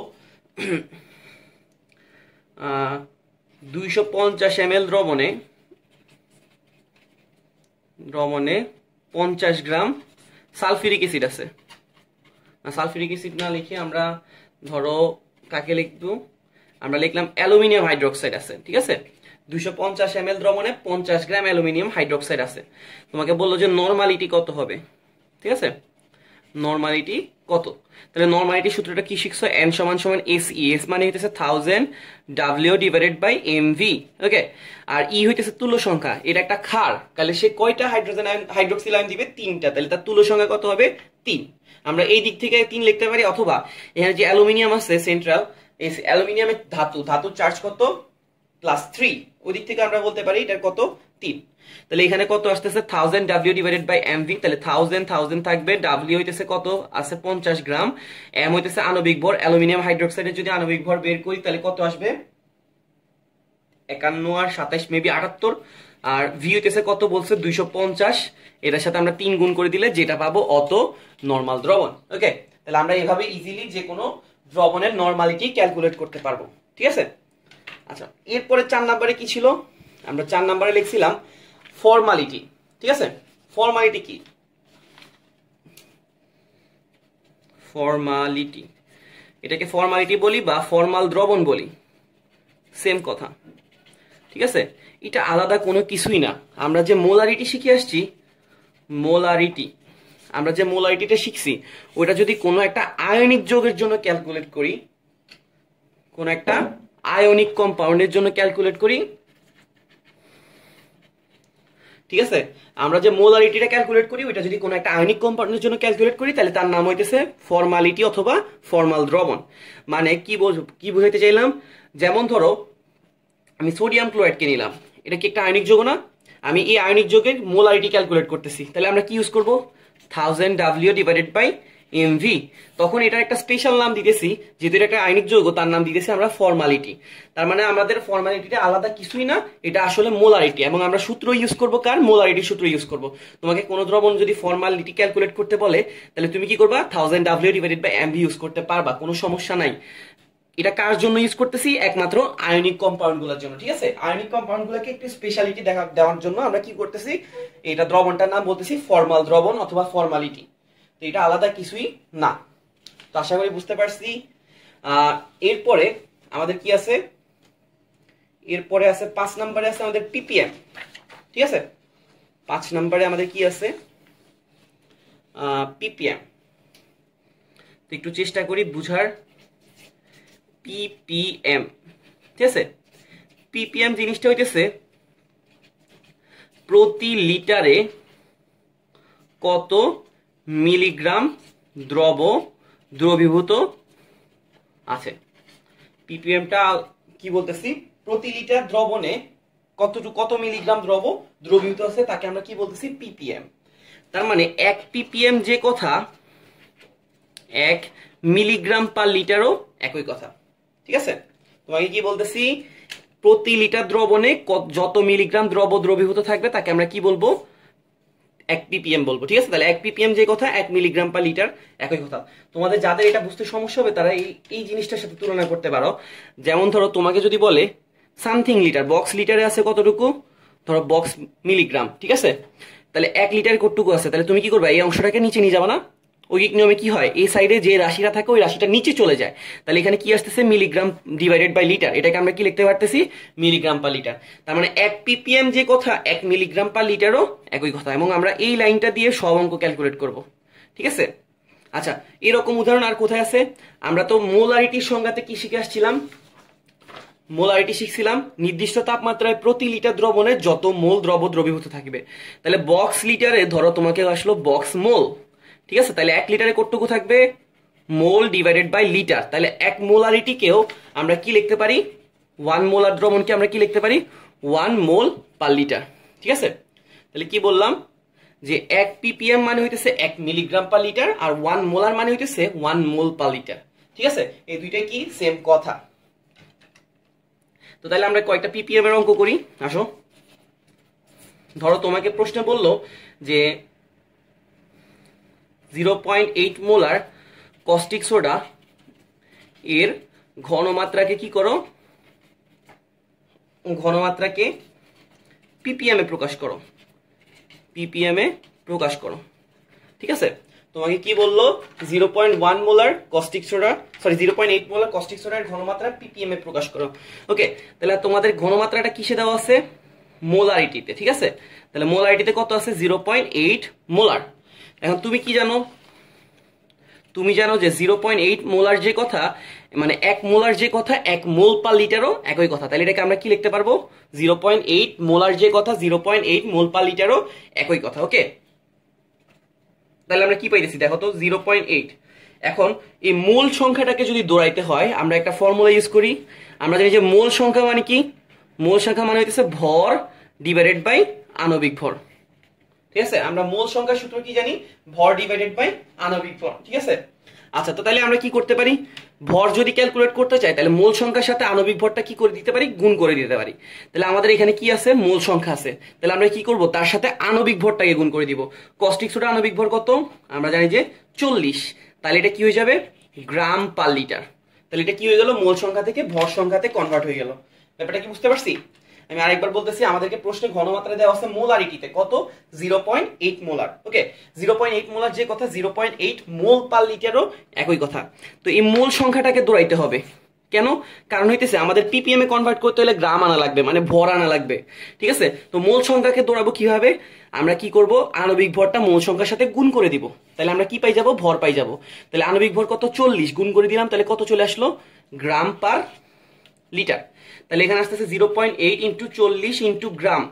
250 ml দ্রবণে 50 গ্রাম সালফিউরিক অ্যাসিড আছে। সালফিউরিক অ্যাসিড না লিখে আমরা ধরো কাকে লিখবো, আমরা লিখলাম অ্যালুমিনিয়াম হাইড্রোক্সাইড আছে। ঠিক আছে, 250 ml দ্রবণে 50 গ্রাম অ্যালুমিনিয়াম হাইড্রোক্সাইড আছে। তোমাকে বললো যে নরমালিটি কত হবে। ঠিক আছে, নরমালিটি কত। তাহলে নরমালিটি সূত্রটা কি শিখছো, এন সমান সমান এস ই, এস মানে হইতেছে 1000 ডাব্লিউ ডিভাইডেড বাই এমভি। ওকে, আর ই হইতেছে তুল্য সংখ্যা, এটা একটা ক্ষার, তাহলে সে কয়টা হাইড্রোজেন আয়ন হাইড্রোক্সিল আয়ন দিবে, 3টা, তাহলে তার তুল্য সংখ্যা কত হবে 3। আমরা এই দিক থেকে 3 লিখতে পারি, অথবা এখানে যে অ্যালুমিনিয়াম আছে সেন্ট্রাল, এই অ্যালুমিনিয়ামের ধাতুর চার্জ কত +3, ওই দিক থেকে আমরা বলতে পারি এটার কত 3। তাহলে এখানে কত আসতেছে 1000 ডাব্লিউ ডিভাইডেড বাই এমভি, তাহলে 1000 থাকবে, ডাব্লিউ হইতেছে কত আছে 50 গ্রাম, এম হইতেছে আণবিক ভর, অ্যালুমিনিয়াম হাইড্রোক্সাইডের যদি আণবিক ভর বের করি তাহলে কত আসবে 51 আর 27 মেবি 78, আর ভি হইতেছে কত বলছে 250, এটার সাথে আমরা 3 গুণ করে দিলে যেটা পাবো অত নরমাল দ্রবণ। ওকে, তাহলে আমরা এভাবে ইজিলি যে কোনো দ্রবণের নরমালিটি ক্যালকুলেট করতে পারবো, ঠিক আছে। আচ্ছা, এরপরে 4 নম্বরে কি ছিল, আমরা 4 নম্বরে লিখছিলাম ফর্মালিটি, ঠিক আছে। ফর্মালিটি কি, ফর্মালিটি, এটাকে ফর্মালিটি বলি বা ফর্মাল দ্রবণ বলি, সেম কথা, ঠিক আছে। এটা আলাদা কোনো কিছুই না, আমরা যে মোলারিটি শিখে আসছি, আমরা যে মোলারিটিটা শিখছি ওটা যদি কোনো একটা আয়নিক যৌগের জন্য ক্যালকুলেট করি, কোন একটা আয়নিক কম্পাউন্ডের জন্য ক্যালকুলেট করি, ঠিক আছে, আমরা যে মোলারিটিটা ক্যালকুলেট করি ওইটা যদি কোনো একটা আয়নিক কম্পাউন্ডের জন্য ক্যালকুলেট করি তাহলে তার নাম হইতেছে ফর্মালিটি অথবা ফর্মাল দ্রবণ। মানে কি বোঝাতে চাইলাম, যেমন ধরো আমি সোডিয়াম ক্লোরাইডকে নিলাম, এটা কি একটা আয়নিক যৌগ না, আমি এই আয়নিক যৌগের মোলারিটি ক্যালকুলেট করতেছি, তাহলে আমরা কি ইউজ করব 1000 ডাব্লিউ ডিভাইডেড বাই এমভি, তখন এটার একটা স্পেশাল নাম দিতেছি, যেহেতু এটা একটা আয়নিক যৌগ তার নাম দিতেছি আমরা ফর্মালিটি। তার মানে আমাদের ফর্মালিটিটা আলাদা কিছুই না, এটা আসলে মোলারিটি, এবং আমরা সূত্র ইউজ করব কার, মোলারিটির সূত্র ইউজ করব। তোমাকে কোনো দ্রবণ যদি ফর্মালিটি ক্যালকুলেট করতে বলে তাহলে তুমি কি করবা 1000 W divided by M V use করতে পারবা, কোনো সমস্যা নাই। এটা কার জন্য ইউজ করতেছি, একমাত্র আয়নিক কম্পাউন্ড গুলোর জন্য, ঠিক আছে। আয়নিক কম্পাউন্ড গুলোকে একটু স্পেশালিটি দেওয়ার জন্য আমরা কি করতেছি, এটা দ্রবণটার নাম বলতেছি ফর্মাল দ্রবণ অথবা ফর্মালিটি, তো এটা আলাদা কিছুই না। তো আশা করি বুঝতে পারছি। এরপরে আমাদের কি আছে, এরপরে আছে 5 নম্বরে আছে আমাদের পিপিএম, ঠিক আছে। 5 নম্বরে আমাদের কি আছে, পিপিএম। তো একটু চেষ্টা করি বুঝার। পিপিএম, ঠিক আছে। পিপিএম জিনিসটা হইতেছে প্রতি লিটারে কত মিলিগ্রাম দ্রবীভূত আছে। পিপিএমটা কি বলতেছি, প্রতি লিটার দ্রবণে কত মিলিগ্রাম দ্রবীভূত আছে তাকে আমরা কি বলতেছি পিপিএম। তার মানে 1 পিপিএম যে কথা, 1 মিলিগ্রাম পার লিটারও একই কথা, ঠিক আছে। তোমাকে কি বলতেছি, প্রতি লিটার দ্রবণে যত মিলিগ্রাম দ্রবীভূত থাকবে তাকে আমরা কি বলবো 1 ppm বলবো, ঠিক আছে। তাহলে 1 ppm যে কথা 1 মিলিগ্রাম পার লিটার একই কথা। তোমাদের যাদের এটা বুঝতে সমস্যা হবে তারা এই জিনিসটার সাথে তুলনা করতে পারো। যেমন ধরো তোমাকে যদি বলে সামথিং লিটার, বক্স লিটারে আছে কতটুকু, ধরো বক্স মিলিগ্রাম, ঠিক আছে। তাহলে 1 লিটারে কতটুকু আছে, তাহলে তুমি কি করবে, এই অংশটাকে নিচে নিয়ে যাবে না, ঐকিক নিয়মে কি হয় এই সাইডে যে রাশিটা থাকে ওই রাশিটা নিচে চলে যায়, তাহলে এখানে কি আসতেছে মিলিগ্রাম ডিভাইডেড বাই লিটার, এটাকে আমরা কি লিখতে পারতেছি মিলিগ্রাম পার লিটার। তার মানে 1 ppm যে কথা 1 মিলিগ্রাম পার লিটারও একই কথা, এবং আমরা এই লাইনটা দিয়ে সব অঙ্ক ক্যালকুলেট করব, ঠিক আছে। আচ্ছা, এরকম উদাহরণ আর কোথায় আছে, আমরা তো মোলারিটির সংজ্ঞাতে কি শিখে আসছিলাম, মোলারিটি শিখছিলাম নির্দিষ্ট তাপমাত্রায় প্রতি লিটার দ্রবণে যত মোল দ্রবীভূত থাকবে। তাহলে বক্স লিটারে ধরো তোমাকে আসলো বক্স মোল, ঠিক আছে। তাহলে 1 লিটারে কতটুকু থাকবে মোল ডিভাইডেড বাই লিটার, তাহলে 1 মোলারিটিকেও আমরা কি লিখতে পারি, 1 মোলার দ্রবণকে আমরা কি লিখতে পারি 1 মোল পার লিটার, ঠিক আছে। তাহলে কি বললাম যে 1 ppm মানে হইতেছে 1 মিলিগ্রাম পার লিটার, আর 1 মোলার মানে হইতেছে 1 মোল পার লিটার, ঠিক আছে। এই দুইটাই কি সেম কথা। তো তাহলে আমরা কয়টা ppm এর অঙ্ক করি, আসো। ধরো তোমাকে প্রশ্ন বললো যে 0.8 মোলার কস্টিক সোডা এর ঘনমাত্রাকে কি করো, ঘনমাত্রাকে ppm এ প্রকাশ করো, ppm এ প্রকাশ করো, ঠিক আছে। তোমাকে কি বললো 0.1 molar caustic soda, sorry 0.8 molar caustic সোডার ঘনমাত্রা ppm এ প্রকাশ করো। ওকে, তাহলে তোমাদের ঘনমাত্রাটা কিসে দেওয়া আছে, মোলারিটিতে, ঠিক আছে। তাহলে মোলারিটিতে কত আছে 0.8 মোলার। এখন তুমি কি জানো, তুমি জানো যে 0.8 মোলার যে কথা, মানে 1 মোলার যে কথা 1 মোল পার লিটারও একই কথা। তাহলে এটাকে আমরা কি লিখতে পারবো? 0.8 মোলার যে কথা 0.8 মোল পার লিটারও একই কথা। ওকে, তাহলে আমরা কি পাইতেছি দেখো তো, 0.8। এখন এই মোল সংখ্যাটাকে যদি দৌড়াইতে হয় আমরা একটা ফর্মুলা ইউজ করি। আমরা জানি যে মোল সংখ্যা মানে কি? মোল সংখ্যা মানে হইতেছে ভর ডিভাইডেড বাই আণবিক ভর। ঠিক আছে, আমরা মোল সংখ্যার সূত্র কি জানি? ভর ডিভাইডেড বাই আণবিক ভর। ঠিক আছে, আচ্ছা তো তাহলে আমরা কি করতে পারি? ভর যদি ক্যালকুলেট করতে চাই তাহলে মোল সংখ্যার সাথে আণবিক ভরটা কি করে দিতে পারি? গুণ করে দিতে পারি। তাহলে আমাদের এখানে কি আছে? মোল সংখ্যা আছে। তাহলে আমরা কি করব? তার সাথে আণবিক ভরটাকে গুণ করে দিব। কস্টিক সোডা আণবিক ভর কত? আমরা জানি যে 40। তাহলে এটা কি হয়ে যাবে? গ্রাম পার লিটার। তাহলে এটা কি হয়ে গেল? মোল সংখ্যা থেকে ভর সংখ্যাতে কনভার্ট হয়ে গেল। ব্যাপারটা কি বুঝতে পারছি? আমি আরেকবার বলতেছি, আমাদেরকে প্রশ্নে ঘনমাত্রা দেওয়া আছে মোলারিটিতে কত? 0.8 মোলার। ওকে, 0.8 মোলার যে কথা 0.8 মোল পার লিটারও একই কথা। তো এই মোল সংখ্যাটাকে দৌড়াইতে হবে। কেন? কারণ হইতেছে আমাদের পিপিএম এ কনভার্ট করতে হলে গ্রাম আনা লাগবে, মানে ভর আনা লাগবে। ঠিক আছে, তো মোল সংখ্যাকে দৌড়াবো কিভাবে? আমরা কি করব? আণবিক ভরটা মোল সংখ্যার সাথে গুণ করে দিব। তাহলে আমরা কি পাই যাব? ভর পাই যাব। তাহলে আণবিক ভর কত? 40 গুণ করে দিলাম, তাহলে কত চলে আসলো? গ্রাম পার লিটার। তাহলে এখানে আসতেছে 0.8 ইন্টু 40 ইন্টু গ্রাম।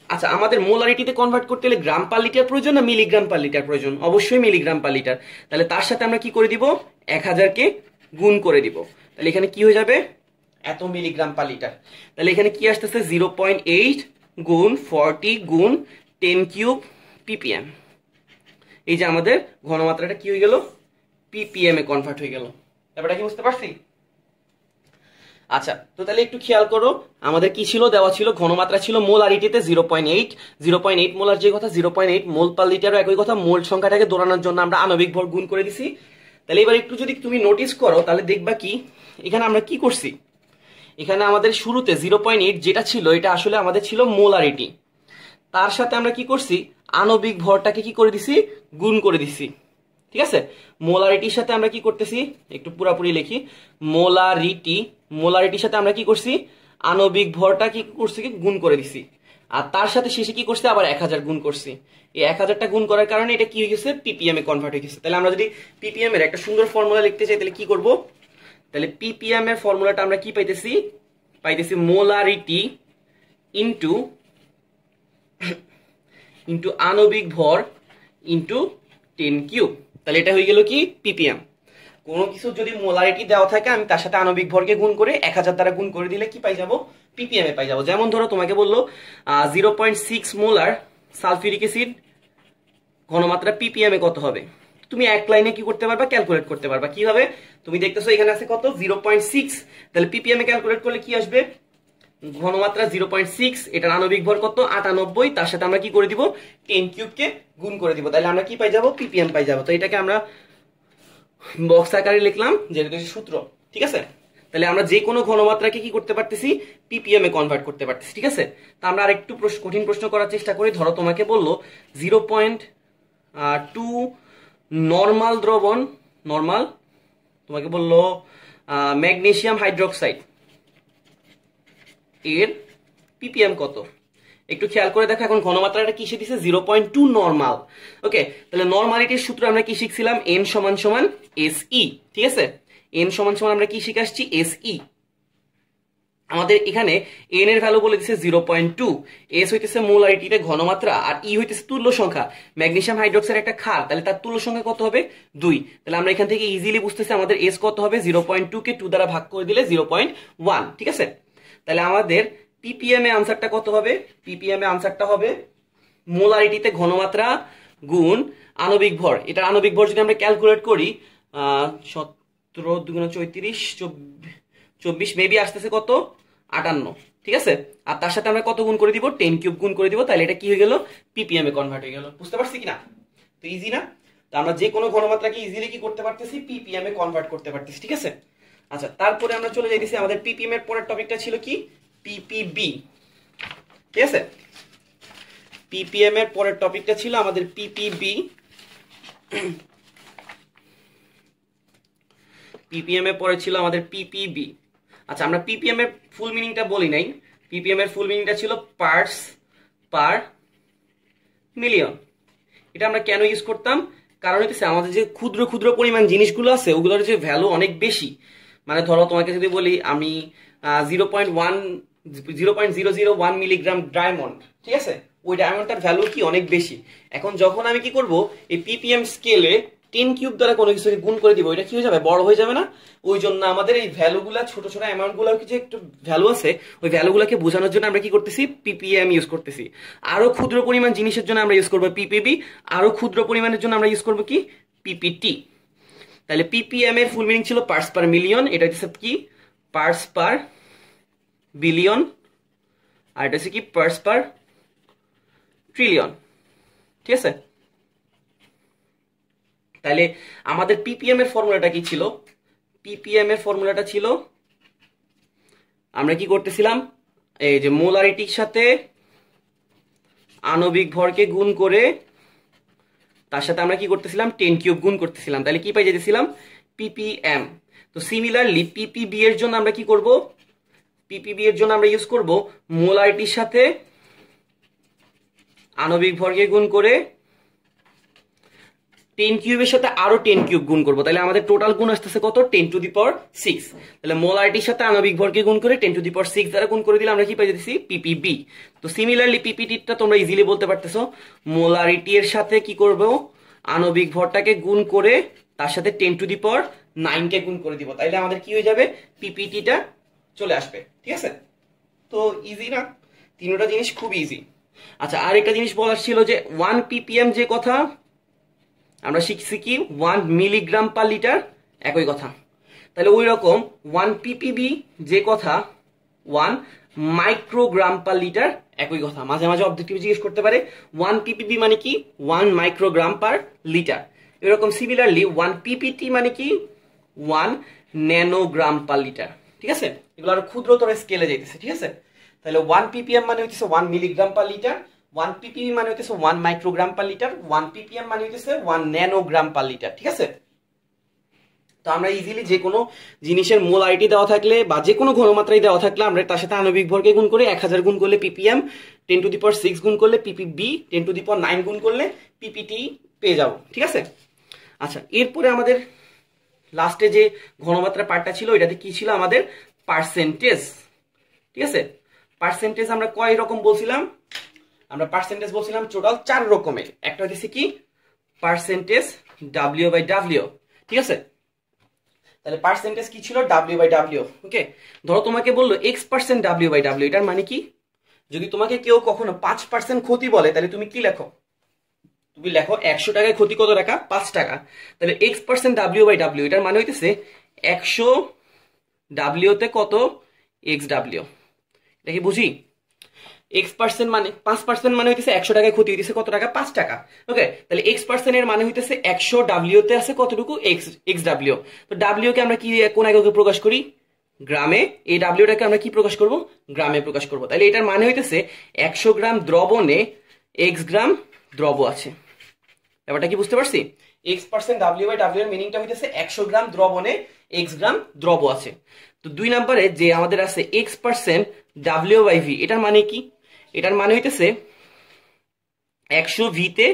আচ্ছা, আমাদের মোলারিটিতে কনভার্ট করতে হলে গ্রাম পার লিটার প্রয়োজন না মিলিগ্রাম পার লিটার প্রয়োজন? অবশ্যই মিলিগ্রাম পার লিটার। তাহলে তার সাথে আমরা কি করে দিব? 1000কে গুণ করে দিব। তাহলে এখানে কি হয়ে যাবে? এত মিলিগ্রাম পার লিটার। তাহলে এখানে কি আসতেছে? 0.8 গুণ 40 গুণ 10 কিউব পিপিএম। এই যে আমাদের ঘনমাত্রাটা কি হয়ে গেল? পিপিএম এ কনভার্ট হয়ে গেল। ব্যাপারটা কি বুঝতে পারছি? আচ্ছা, তো তাহলে একটু খেয়াল করো, আমাদের কি ছিল? দেওয়া ছিল ঘনমাত্রা ছিল মোলারিটিতে 0.8 মোলার যে কথা 0.8 মোল পার লিটারও একই কথা। মোল সংখ্যাটাকে দৌড়ানোর জন্য আমরা আণবিক ভর গুণ করে দিছি। তাহলে এবার একটু যদি তুমি নোটিস করো তাহলে দেখবা কি এখানে আমরা কি করছি? এখানে আমাদের শুরুতে 0.8 যেটা ছিল এটা আসলে আমাদের ছিল মোলারিটি। তার সাথে আমরা কি করছি? আণবিক ভরটাকে কি করে দিছি? গুণ করে দিছি। ঠিক আছে, মোলারিটির সাথে আমরা কি করতেছি? একটু পুরাপুরি লিখি। মোলারিটির সাথে আমরা কি করছি? আণবিক ভরটা কি করছি? গুণ করে দিছি। আর তার সাথে শেষে কি করছি? আবার 1000 গুণ করছি। এই 1000টা গুণ করার কারণে এটা কি হয়ে গেছে? পিপিএম এ কনভার্ট হয়ে গেছে। তাহলে আমরা যদি পিপিএম এর একটা সুন্দর ফর্মুলা লিখতে চাই তাহলে কি করব? তাহলে পিপিএম এর ফর্মুলাটা আমরা কি পাইতেছি? মোলারিটি ইন্টু আণবিক ভর ইন্টু 10 কিউব। তাহলে এটা হয়ে গেল কি? পিপিএম। কোনো কিছু যদি মোলারিটি দেওয়া থাকে আমি তার সাথে আণবিক ভরকে গুণ করে 1000 দ্বারা গুণ করে দিলে কি পাই যাব? পিপিএম এ পাই যাব। যেমন ধরো তোমাকে বললো 0.6 মোলার সালফিউরিক অ্যাসিড ঘনমাত্রা পিপিএম এ কত হবে? তুমি এক লাইনে কি করতে পারবা? ক্যালকুলেট করতে পারবা। কিভাবে? তুমি দেখতেছো এখানে আছে কত? 0.6। তাহলে পিপিএম এ ক্যালকুলেট করলে কি আসবে? ঘনমাত্রা 0.6, এটার আণবিক ভর কত? 98। তার সাথে আমরা কি করে দিব? 10 কিউবকে গুণ করে দিব। তাহলে আমরা কি পাই যাব? পিপিএম পাই যাব। তো এটাকে আমরা বক্স আকারে লিখলাম যেটা সূত্র। ঠিক আছে, তাহলে আমরা যে কোনো ঘনমাত্রাকে কি করতে পারতেছি? পিপিএম এ কনভার্ট করতে পারতেছি। ঠিক আছে, তা আমরা আরেকটু কঠিন প্রশ্ন করার চেষ্টা করি। ধরো তোমাকে বললো 0.2 নরমাল দ্রবণ, নরমাল তোমাকে বললো ম্যাগনেসিয়াম হাইড্রোক্সাইড এর পিপিএম কত? একটু খেয়াল করে দেখো, এখন ঘনমাত্রাটা কিসে দিছে? 0.2 নরমাল। ওকে, তাহলে নরমালিটির সূত্র আমরা কি শিখছিলাম? n সমান সমান SE। ঠিক আছে, n সমান সমান আমরা কি শিখে আসছি? SE। আমাদের এখানে n এর ভ্যালু বলে দিছে 0.2, s হইতেছে মোলারিটিতে ঘনমাত্রা, আর e হইতেছে তুল্য সংখ্যা। ম্যাগনেসিয়াম হাইড্রোক্সাইড একটা ক্ষার, তাহলে তার তুল্য সংখ্যা কত হবে? 2। তাহলে আমরা এখান থেকে ইজিলি বুঝতেছি আমাদের s কত হবে? 0.2 কে 2 দ্বারা ভাগ করে দিলে 0.1। ঠিক আছে, তাহলে আমাদের পিপিএম এ আনসারটা কত হবে? পিপিএম এ আনসারটা হবে মোলারিটিতে ঘনমাত্রা গুণ আণবিক ভর। এটা আণবিক ভর যদি আমরা ক্যালকুলেট করি 17 2 34 24 মেবি আসতেছে কত? 58। ঠিক আছে, আর তার সাথে আমরা কত গুণ করে দিব? 10 কিউব গুণ করে দিব। তাহলে এটা কি হয়ে গেল? পিপিএম এ কনভার্ট হয়ে গেল। বুঝতে পারছি কিনা? তো ইজি না? তো আমরা যে কোনো ঘনমাত্রাকে ইজিলি কি করতে পারতেছি? পিপিএম এ কনভার্ট করতে পারতেছি। ঠিক আছে, আচ্ছা তারপরে আমরা চলে যাইতেছি আমাদের পিপিএম এর পরের টপিকটা ছিল কি? পিপিবি। ঠিক আছে, পিপিএম এর পরের টপিকটা ছিল আমাদের পিপিবি। পিপিএম এর পরে ছিল আমাদের পিপিবি। আচ্ছা, আমরা পিপিএম এর ফুল মিনিংটা বলি নাই। পিপিএম এর ফুল মিনিংটা ছিল পার্টস পার মিলিয়ন। এটা আমরা কেন ইউজ করতাম? কারণ হচ্ছে আমাদের যে ক্ষুদ্র ক্ষুদ্র পরিমাণ জিনিসগুলো আছে ওগুলোর যে ভ্যালু অনেক বেশি। মানে ধরো তোমাকে যদি বলি আমি 0.001 মিলিগ্রাম ডায়মন্ড, ঠিক আছে, ওই ডায়মন্ডটার ভ্যালু কি অনেক বেশি। এখন যখন আমি কি করব, এই ppm স্কেলে 10 কিউব দ্বারা কোনো কিছুকে গুণ করে দিব, এটা কি হয়ে যাবে, বড় হয়ে যাবে না? ওই জন্য আমাদের এই ভ্যালুগুলা, ছোট ছোট অ্যামাউন্টগুলো যে একটু ভ্যালু আছে, ওই ভ্যালুগুলোকে বোঝানোর জন্য আমরা কি করতেছি, ppm ইউজ করতেছি। আরো ক্ষুদ্র পরিমাণ জিনিসের জন্য আমরা ইউজ করবো ppb, আরো ক্ষুদ্র পরিমাণের জন্য আমরা ইউজ করবো কি, ppt। তাহলে ppm এর ফুল মিনিং ছিল পার্টস পার মিলিয়ন, এটা হচ্ছে কি পার্টস পার বিলিয়ন, আর এটা হচ্ছে কি পার্টস পার ট্রিলিয়ন, ঠিক আছে। তাহলে আমাদের ppm এর ফর্মুলাটা কি ছিল, ppm এর ফর্মুলাটা ছিল, আমরা কি করতেছিলাম, এই যে মোলারিটির সাথে আণবিক ভরকে গুণ করে তার সাথে আমরা কি করতেছিলাম, 10 কিউব গুণ করতেছিলাম, তাহলে কি পাই যেতেছিলাম, ppm। তো সিমিলারলি ppb এর জন্য আমরা কি করব, ppb এর জন্য আমরা ইউজ করব মোলারিটির সাথে আণবিক ভরকে গুণ করে 10 কিউবের সাথে আরো 10 কিউব গুণ করবো, তাহলে আমাদের টোটাল গুণ আসতেছে কত, 10 টু দি পাওয়ার 6। তাহলে মোলারিটির সাথে আণবিক ভরকে গুণ করে 10 টু দি পাওয়ার 6 দ্বারা গুণ করে দিলে আমরা কি পাই যেতেছি, ppb। তো সিমিলারলি pptটা তোমরা ইজিলি বলতে পারতেছো, মোলারিটি এর সাথে কি করব, আণবিক ভরটাকে গুণ করে তার সাথে 10 টু দি পাওয়ার 9 কে গুণ করে দিব, তাইলে আমাদের কি হয়ে যাবে, pptটা চলে আসবে, ঠিক আছে। তো ইজি না, তিনটা জিনিস খুব ইজি। আচ্ছা, আর একটা জিনিস বলার ছিল যে 1 ppm যে কথা আমরা শিখছি কি 1 মিলিগ্রাম পার লিটার, একই কথা। তাহলে ওই রকম 1 ppb যে কথা 1 মাইক্রোগ্রাম পার লিটার, একই কথা। মাঝে মাঝে অবজেক্টিভ জিজ্ঞেস করতে পারে 1 ppb মানে কি 1 মাইক্রোগ্রাম পার লিটার। এরকম সিমিলারলি 1 ppt মানে কি 1 ন্যানোগ্রাম পার লিটার, ঠিক আছে। এগুলো আরো ক্ষুদ্রতর স্কেলে যাইতেছে, ঠিক আছে। তাহলে 1 ppm মানে হচ্ছে 1 মিলিগ্রাম পার লিটার, 1 ppb মানে হচ্ছে 1 মাইক্রোগ্রাম পার লিটার, 1 ppm মানে হচ্ছে 1 ন্যানোগ্রাম পার লিটার, ঠিক আছে। তো আমরা ইজিলি যে কোনো জিনিসের মোলারিটি দেওয়া থাকলে বা যে কোনো ঘনমাত্রায় দেওয়া থাকলে আমরা তার সাথে আণবিক ভরকে গুণ করে 1000 গুণ করলে ppm, 10 টু দি পাওয়ার 6 গুণ করলে ppb, 10 টু দি পাওয়ার 9 গুণ করলে ppt পেয়ে যাব, ঠিক আছে। আচ্ছা, এরপরে আমাদের লাস্টে যে ঘনমাত্রা পার্টটা ছিল, এটাতে কি ছিল আমাদের পার্সেন্টেজ, ঠিক আছে। পার্সেন্টেজ আমরা কয় রকম বলছিলাম, আমরা পার্সেন্টেজ বলছিলাম টোটাল 4 রকমের। একটা হচ্ছে কি পার্সেন্টেজ w/w, ঠিক আছে। তাহলে পার্সেন্টেজ কি ছিল, w/w, ওকে। ধরো তোমাকে বললো x% w/w, এটার মানে কি, যদি তোমাকে কেউ কখনো 5% ক্ষতি বলে তাহলে তুমি কি লেখো, তুমি লেখো 100 টাকায় ক্ষতি কত টাকা, 5 টাকা। তাহলে x% w/w, এটার মানে হইতেছে 100 w তে কত xw, এটা কি বুঝি। x% মানে 5% মানে হইতেছে 100 টাকায় ক্ষতি হইতেছে কত টাকা, 5 টাকা, ওকে। তাহলে x% এর মানে হইতেছে 100 w তে আছে কতটুকু, xw। তো w কে আমরা কি কোন এককে প্রকাশ করি, গ্রামে। এই w টাকে আমরা কি প্রকাশ করব, গ্রামে প্রকাশ করব। তাহলে এটার মানে হইতেছে 100 গ্রাম দ্রবণে x গ্রাম দ্রব আছে। ব্যাপারটা কি বুঝতে পারছি, x% w/w এর মিনিংটা হইতেছে 100 গ্রাম দ্রবণে x গ্রাম দ্রব আছে। তো 2 নম্বরে যে আমাদের আছে x% w/v, এটার মানে কি, এটার মানে হইতেছে 100 v তে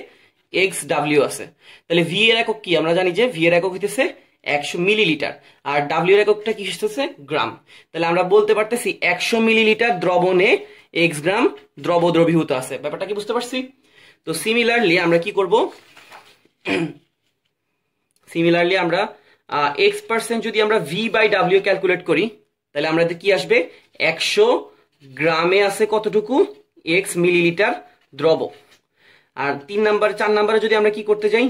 xw আছে। তাহলে v এর একক কি, আমরা জানি যে v এর একক হইতেছে 100 মিলিলিটার, আর w এর এককটা কি হচ্ছে গ্রাম। তাহলে আমরা বলতে পারতেছি 100 মিলিলিটার দ্রবণে x গ্রাম দ্রব দ্রবীভূত আছে। ব্যাপারটা কি বুঝতে পারছি। তো সিমিলারলি আমরা কি করব, সিমিলারলি আমরা x% যদি আমরা v/w ক্যালকুলেট করি তাহলে আমাদের কি আসবে, 100 গ্রামে আছে কতটুকু, x মিলিলিটার দ্রব। আর 4 নাম্বারে যদি আমরা কি করতে যাই,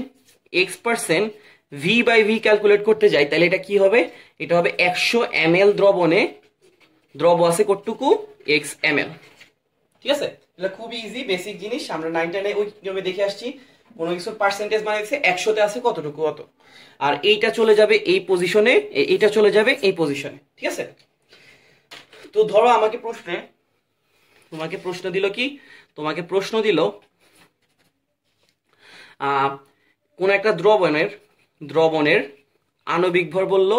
x% v/v ক্যালকুলেট করতে যাই তাহলে এটা কি হবে, এটা হবে 100 ml দ্রবণে দ্রব আছে কতটুকু, x ml, ঠিক আছে। এটা খুবই ইজি বেসিক জিনিস, আমরা 9 10 ওই নিয়মে দেখে আসছি। কোনো কিছুর পার্সেন্টেজ মানে হচ্ছে 100 তে আছে কতটুকু কত, আর এইটা চলে যাবে এই পজিশনে, এইটা চলে যাবে এই পজিশনে, ঠিক আছে। তো ধরো আমাকে তোমাকে প্রশ্ন দিল কি, তোমাকে প্রশ্ন দিল কোন একটা দ্রবণের আণবিক ভর বললো,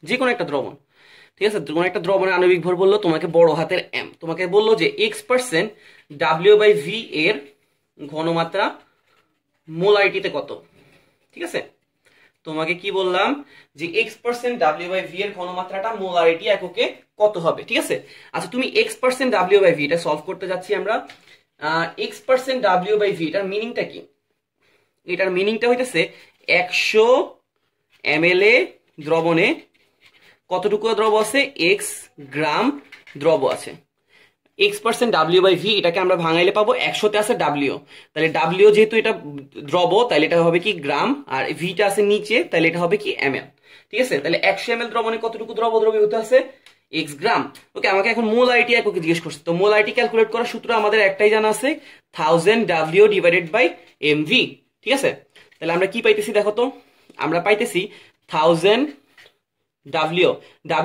যে কোনো একটা দ্রবণ, ঠিক আছে, কোন একটা দ্রবণের আণবিক ভর বললো তোমাকে বড় হাতের m, তোমাকে বললো যে x% w/v এর ঘনমাত্রা মোলারিটিতে কত, ঠিক আছে। তোমাকে কি বললাম যে x% W/V এর ঘনমাত্রাটা মোলারিটি এককে কত হবে, ঠিক আছে। আচ্ছা তুমি x% W/V এটা সলভ করতে যাচ্ছি আমরা। x% W/V এটার মিনিংটা কি? এটার মিনিংটা হইতেছে 100 ml দ্রবণে কতটুকু দ্রব আছে, x গ্রাম দ্রব আছে। x% W/V এটাকে আমরা ভাঙাইলে পাবো 100তে আছে W, তাহলে W যেহেতু এটা দ্রব তাহলে এটা হবে কি গ্রাম, আর ভিটা আছে নিচে তাহলে এটা হবে কি ml, ঠিক আছে। তাহলে 100 ml দ্রবণে কতটুকু দ্রব দ্রবীভূত আছে, x গ্রাম। ওকে, আমাকে এখন মোলারিটি এককে জিজ্ঞেস করছে, তো মোলারিটি ক্যালকুলেট করার সূত্র আমাদের একটাই জানা আছে, 1000 W ডিভাইডেড বাই mv, ঠিক আছে। তাহলে আমরা কি পাইতেছি দেখো তো, আমরা পাইতেছি 1000 W,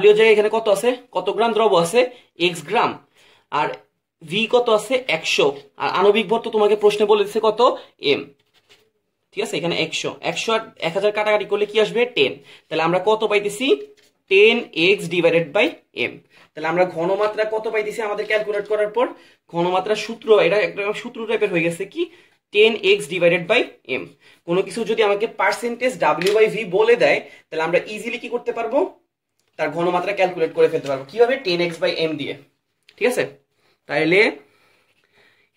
W জায়গায় এখানে কত আছে, কত গ্রাম দ্রব আছে, x গ্রাম, আর ভি কত আছে 100, আর আণবিক ভর তো তোমাকে প্রশ্নে বলে দিচ্ছে কত, m, ঠিক আছে। এখানে 100 আর 1000 কাটাকাটি করলে কি আসবে 10, তাহলে আমরা কত পাইতেছি 10x ডিভাইডেড বাই m। তাহলে আমরা ঘনমাত্রা কত পাইতেছি আমাদের ক্যালকুলেট করার পর, ঘনমাত্রার সূত্র এটা একটা সূত্র টাইপের হয়ে গেছে কি 10x ডিভাইডেড বাই m। কোনো কিছু যদি আমাকে পার্সেন্টেজ W/V বলে দেয় তাহলে আমরা ইজিলি কি করতে পারবো, তার ঘনমাত্রা ক্যালকুলেট করে ফেলতে পারবো কিভাবে, 10x/m দিয়ে, ঠিক আছে। তাহলে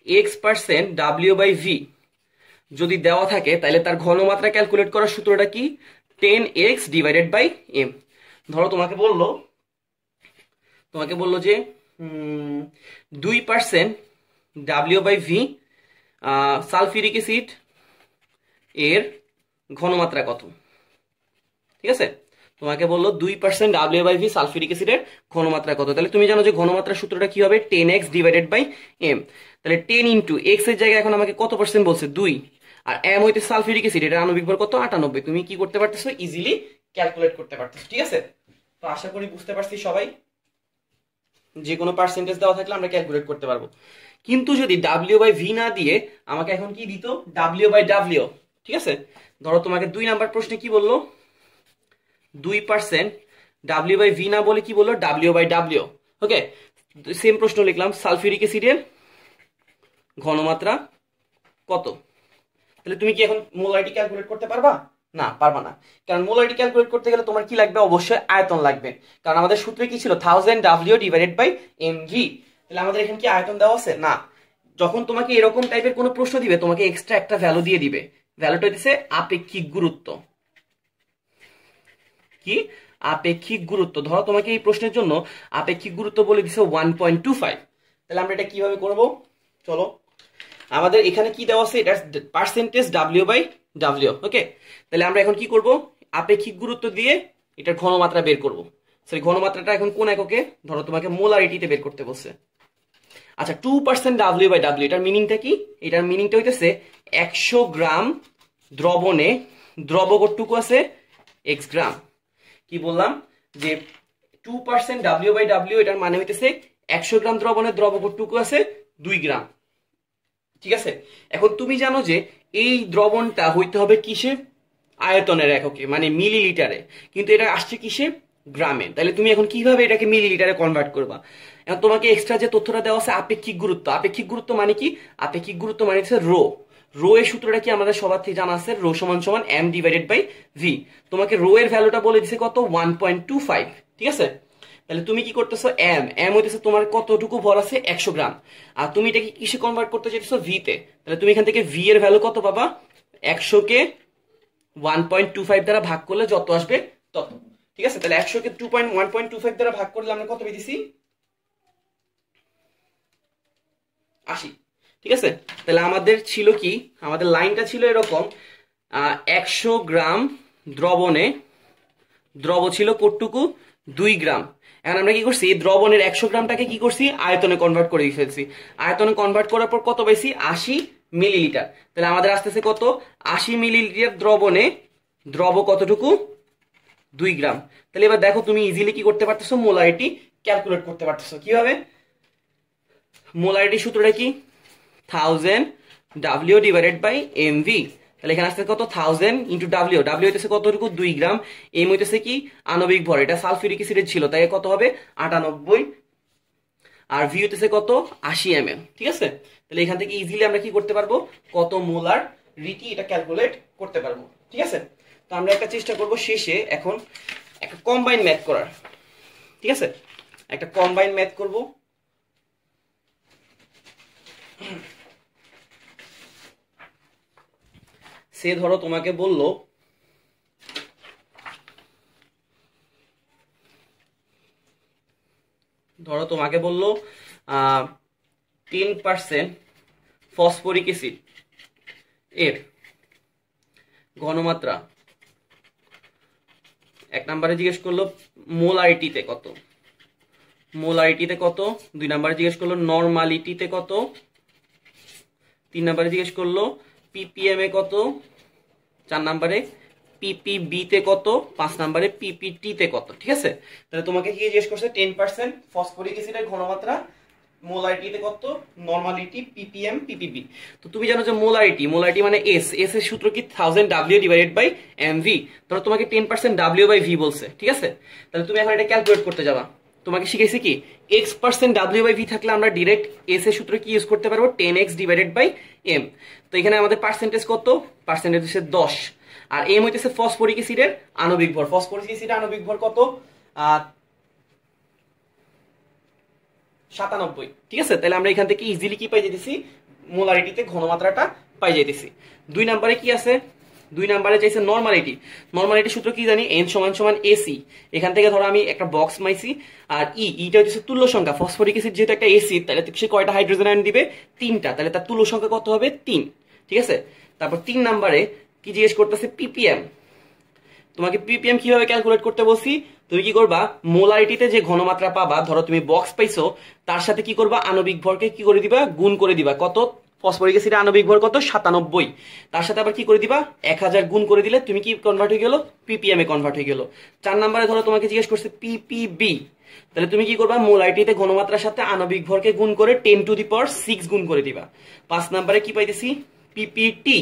x% W/V যদি দেওয়া থাকে তাহলে তার ঘনমাত্রা ক্যালকুলেট করার সূত্রটা কি, 10x ডিভাইডেড বাই m। ধরো তোমাকে বললো যে 2% W/V সালফিউরিক অ্যাসিড এর ঘনমাত্রা কত, ঠিক আছে। তোমাকে বললো 2% W/V সালফিউরিক অ্যাসিডের ঘনমাত্রা কত, তাহলে তুমি জানো যে ঘনমাত্রার সূত্রটা কি হবে, 10x ডিভাইডেড বাই m। তাহলে 10 ইন্টু x এর জায়গায় এখন আমাকে কত পার্সেন্ট বলছে 2, আর m হইতে সালফিউরিক অ্যাসিড, এটা আণবিক ভর কত 98, তুমি কি করতে পারতেছো ইজিলি ক্যালকুলেট করতে পারতেছো, ঠিক আছে। তো আশা করি বুঝতে পারছি সবাই, যে কোনো পার্সেন্টেজ দেওয়া থাকলে আমরা ক্যালকুলেট করতে পারবো। কিন্তু যদি W/V না দিয়ে আমাকে এখন কি দিত, W/W, ঠিক আছে। ধরো তোমাকে 2 নাম্বার প্রশ্নে কি বললো, 2% W/V না বলে কি বললো W/W, ওকে। সেম প্রশ্ন লিখলাম, সালফিউরিক অ্যাসিডের ঘনমাত্রা কত, তাহলে তুমি কি এখন মোলারিটি ক্যালকুলেট করতে পারবা, না পারবা না, কারণ মোলারিটি ক্যালকুলেট করতে গেলে তোমার কি লাগবে, অবশ্যই আয়তন লাগবে, কারণ আমাদের সূত্রে কি ছিল 1000 W ডিভাইডেড বাই mv। তাহলে আমাদের এখানে কি আয়তন দেওয়া আছে না, যখন তোমাকে এরকম টাইপের কোনো প্রশ্ন দিবে তোমাকে এক্সট্রা একটা ভ্যালু দিয়ে দিবে, ভ্যালুটা হচ্ছে আপেক্ষিক গুরুত্ব, কি আপেক্ষিক গুরুত্ব। ধরো তোমাকে এই প্রশ্নের জন্য আপেক্ষিক গুরুত্ব বলে দিছে 1.25, তাহলে আমরা এটা কিভাবে করব, চলো আমাদের এখানে কি দেওয়া আছে, এটা পার্সেন্টেজ W/W, ওকে। তাহলে আমরা এখন কি করব, আপেক্ষিক গুরুত্ব দিয়ে এটার ঘনমাত্রা বের করব। সরি, ঘনমাত্রাটা এখন কোন এককে, ধরো তোমাকে মোলারিটিতে বের করতে বলছে। আচ্ছা 2% W/W এটার মিনিংটা কি, এটার মিনিংটা হইতেছে 100 গ্রাম দ্রবণে দ্রব কতটুকু আছে, x গ্রাম। কি বললাম যে 2% W/W এটার মানে হইতেছে 100 গ্রাম দ্রবণে দ্রব কতটুকু আছে 2 গ্রাম, ঠিক আছে। এখন তুমি জানো যে এই দ্রবণটা হইতে হবে কিসে, আয়তনের এককে, মানে মিলিলিটারে, কিন্তু এটা আসছে কিসে, গ্রামে। তাহলে তুমি এখন কিভাবে এটাকে মিলিলিটারে কনভার্ট করবা, এখন তোমাকে এক্সট্রা যে তথ্যটা দেওয়া আছে আপেক্ষিক গুরুত্ব, আপেক্ষিক গুরুত্ব মানে কি, আপেক্ষিক গুরুত্ব মানে হচ্ছে রো, রো এর সূত্রটা কি আমাদের সবার থেকে জানা আছে, রো সমান সমান m ডিভাইডেড বাই v। তোমাকে রো এর ভ্যালুটা বলে দিছে কত 1.25, ঠিক আছে। তাহলে তুমি কি করতেছো, m হইতেছে তোমার কতটুকু ভর আছে 100 গ্রাম, আর তুমি এটাকে কিসে কনভার্ট করতে চাইতেছো, v তে। তাহলে তুমি এখান থেকে v এর ভ্যালু কত পাবা, 100 কে 1.25 দ্বারা ভাগ করলে যত আসবে তত, ঠিক আছে। তাহলে 100 কে 1.25 দ্বারা ভাগ করলে আমরা কত পেয়েছি, 80, ঠিক আছে। তাহলে আমাদের ছিল কি, আমাদের লাইনটা ছিল এরকম, 100 গ্রাম দ্রবণে দ্রব ছিল কতটুকু 2 গ্রাম। এখন আমরা কি করছি, দ্রবণের 100 গ্রামটাকে কি করছি, আয়তনে কনভার্ট করে ফেলছি, আয়তনে কনভার্ট করার পর কত পাইছি 80 মিলিলিটার। তাহলে আমাদের আসতেছে কত, 80 মিলিলিটার দ্রবণে দ্রব কতটুকু 2 গ্রাম। তাহলে এবার দেখো তুমি ইজিলি কি করতে পারতেছো, মোলারিটি ক্যালকুলেট করতে পারতেছো কিভাবে, মোলারিটি সূত্রটা কি 1000 W ডিভাইডেড বাই mv। তাহলে এখানে আসছে কত 1000 ইন্টু W, W হইতেছে কতটুকু 2 গ্রাম, m হইতেছে কি আণবিক ভর, এটা সালফিউরিক অ্যাসিডের ছিল তাই কত হবে 98, আর v হইতেছে কত 80 ml, ঠিক আছে। তাহলে এখান থেকে ইজিলি আমরা কি করতে পারবো, কত মোলার রীতি এটা ক্যালকুলেট করতে পারবো। ঠিক আছে, তো আমরা একটা চেষ্টা করব শেষে এখন একটা কম্বাইন ম্যাথ করার। ঠিক আছে, একটা কম্বাইন ম্যাথ করব। সে ধরো তোমাকে বলল ধরো তোমাকে বলল 10% ফসফরিক অ্যাসিড এর ঘনমাত্রা, এক নম্বরে জিজ্ঞেস করলো মোলারিটিতে কত, মোলারিটিতে কত, দুই নম্বরে জিজ্ঞেস করলো নরমালিটিতে কত, তিন নম্বরে জিজ্ঞেস করলো পিপিএম এ কত, চার নম্বরে পিপিবি তে কত, পাঁচ নম্বরে পিপিটি তে কত। ঠিক আছে, তাহলে তোমাকে কি জিজ্ঞেস করছে 10% ফসফরিক অ্যাসিডের ঘনমাত্রা, মোলারিটিতে কত, নরমালিটি, পিপিএম, পিপিবি। তো তুমি জানো যে মোলারিটি, মোলারিটি মানে এস, এস এর সূত্র কি 1000 ডাব্লিউ ডিভাইডেড বাই এমভি। ধরো তোমাকে 10% ডাব্লিউ বাই ভি বলছে। ঠিক আছে, তাহলে তুমি এখন এটা ক্যালকুলেট করতে যাবা। তোমাকে শিখেছি কি x% ডাব্লিউ বাই ভি থাকলে আমরা ডাইরেক্ট এস এর সূত্র কি ইউজ করতে পারবো, 10x ডিভাইডেড বাই এম। তো এখানে আমাদের পার্সেন্টেজ কত, পার্সেন্টেজ হচ্ছে 10, আর এম হইতেছে ফসফরিক অ্যাসিডের আণবিক ভর। ফসফরিক অ্যাসিডের আণবিক ভর কত, 97। ঠিক আছে, তাহলে আমরা এখান থেকে ইজিলি কি পাই যেতেছি, মোলারিটিতে ঘনমাত্রাটা পাই যাইতেছি। দুই নম্বরে কি আছে, দুই নম্বরে চাইছে নরমালিটি। নরমালিটির সূত্র কি জানি, এন সমান সমান এসি। এখান থেকে ধরো আমি একটা বক্স মাইছি, আর ইটা হচ্ছে তুল্য সংখ্যা। ফসফরিক অ্যাসিড যেহেতু একটা এসিড, তাহলে সে কয়টা হাইড্রোজেন আয়ন দিবে, 3টা, তাহলে তার তুল্য সংখ্যা কত হবে, 3। ঠিক আছে, তারপর 3 নম্বরে কি জিজ্ঞেস করতেছে, পিপিএম। তোমাকে পিপিএম কিভাবে ক্যালকুলেট করতে বলছি, তুমি কি করবা, মোলারিটিতে যে ঘনমাত্রা পাবা, ধরো তুমি বক্স পাইছো, তার সাথে কি করবা, আণবিক ভরকে কি করে দিবা, গুণ করে দিবা। কত, ফসফরিক অ্যাসিডের আণবিক ভর কত, 97, তার সাথে আবার কি করে দিবা, 1000 গুণ করে দিলে তুমি কি কনভার্ট হয়ে গেল, পিপিএম এ কনভার্ট হয়ে গেল। 4 নম্বরে ধরো তোমাকে জিজ্ঞেস করছে পিপিবি, তাহলে তুমি কি করবা, মোলারিটিতে ঘনমাত্রার সাথে আণবিক ভরকে গুণ করে 10⁶ গুণ করে দিবা। 5 নম্বরে কি পাইতেছি, পিপিটি,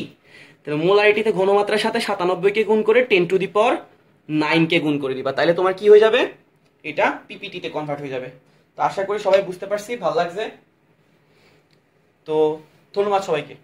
তাহলে মোলারিটিতে ঘনমাত্রার সাথে 97 কে গুণ করে 10⁹ কে গুণ করে দিবা। তাহলে তোমার কি হয়ে যাবে, এটা পিপিটি তে কনভার্ট হয়ে যাবে। তো আশা করি সবাই বুঝতে পারছি, ভালো লাগছে। তো ধন্যবাদ সবাইকে।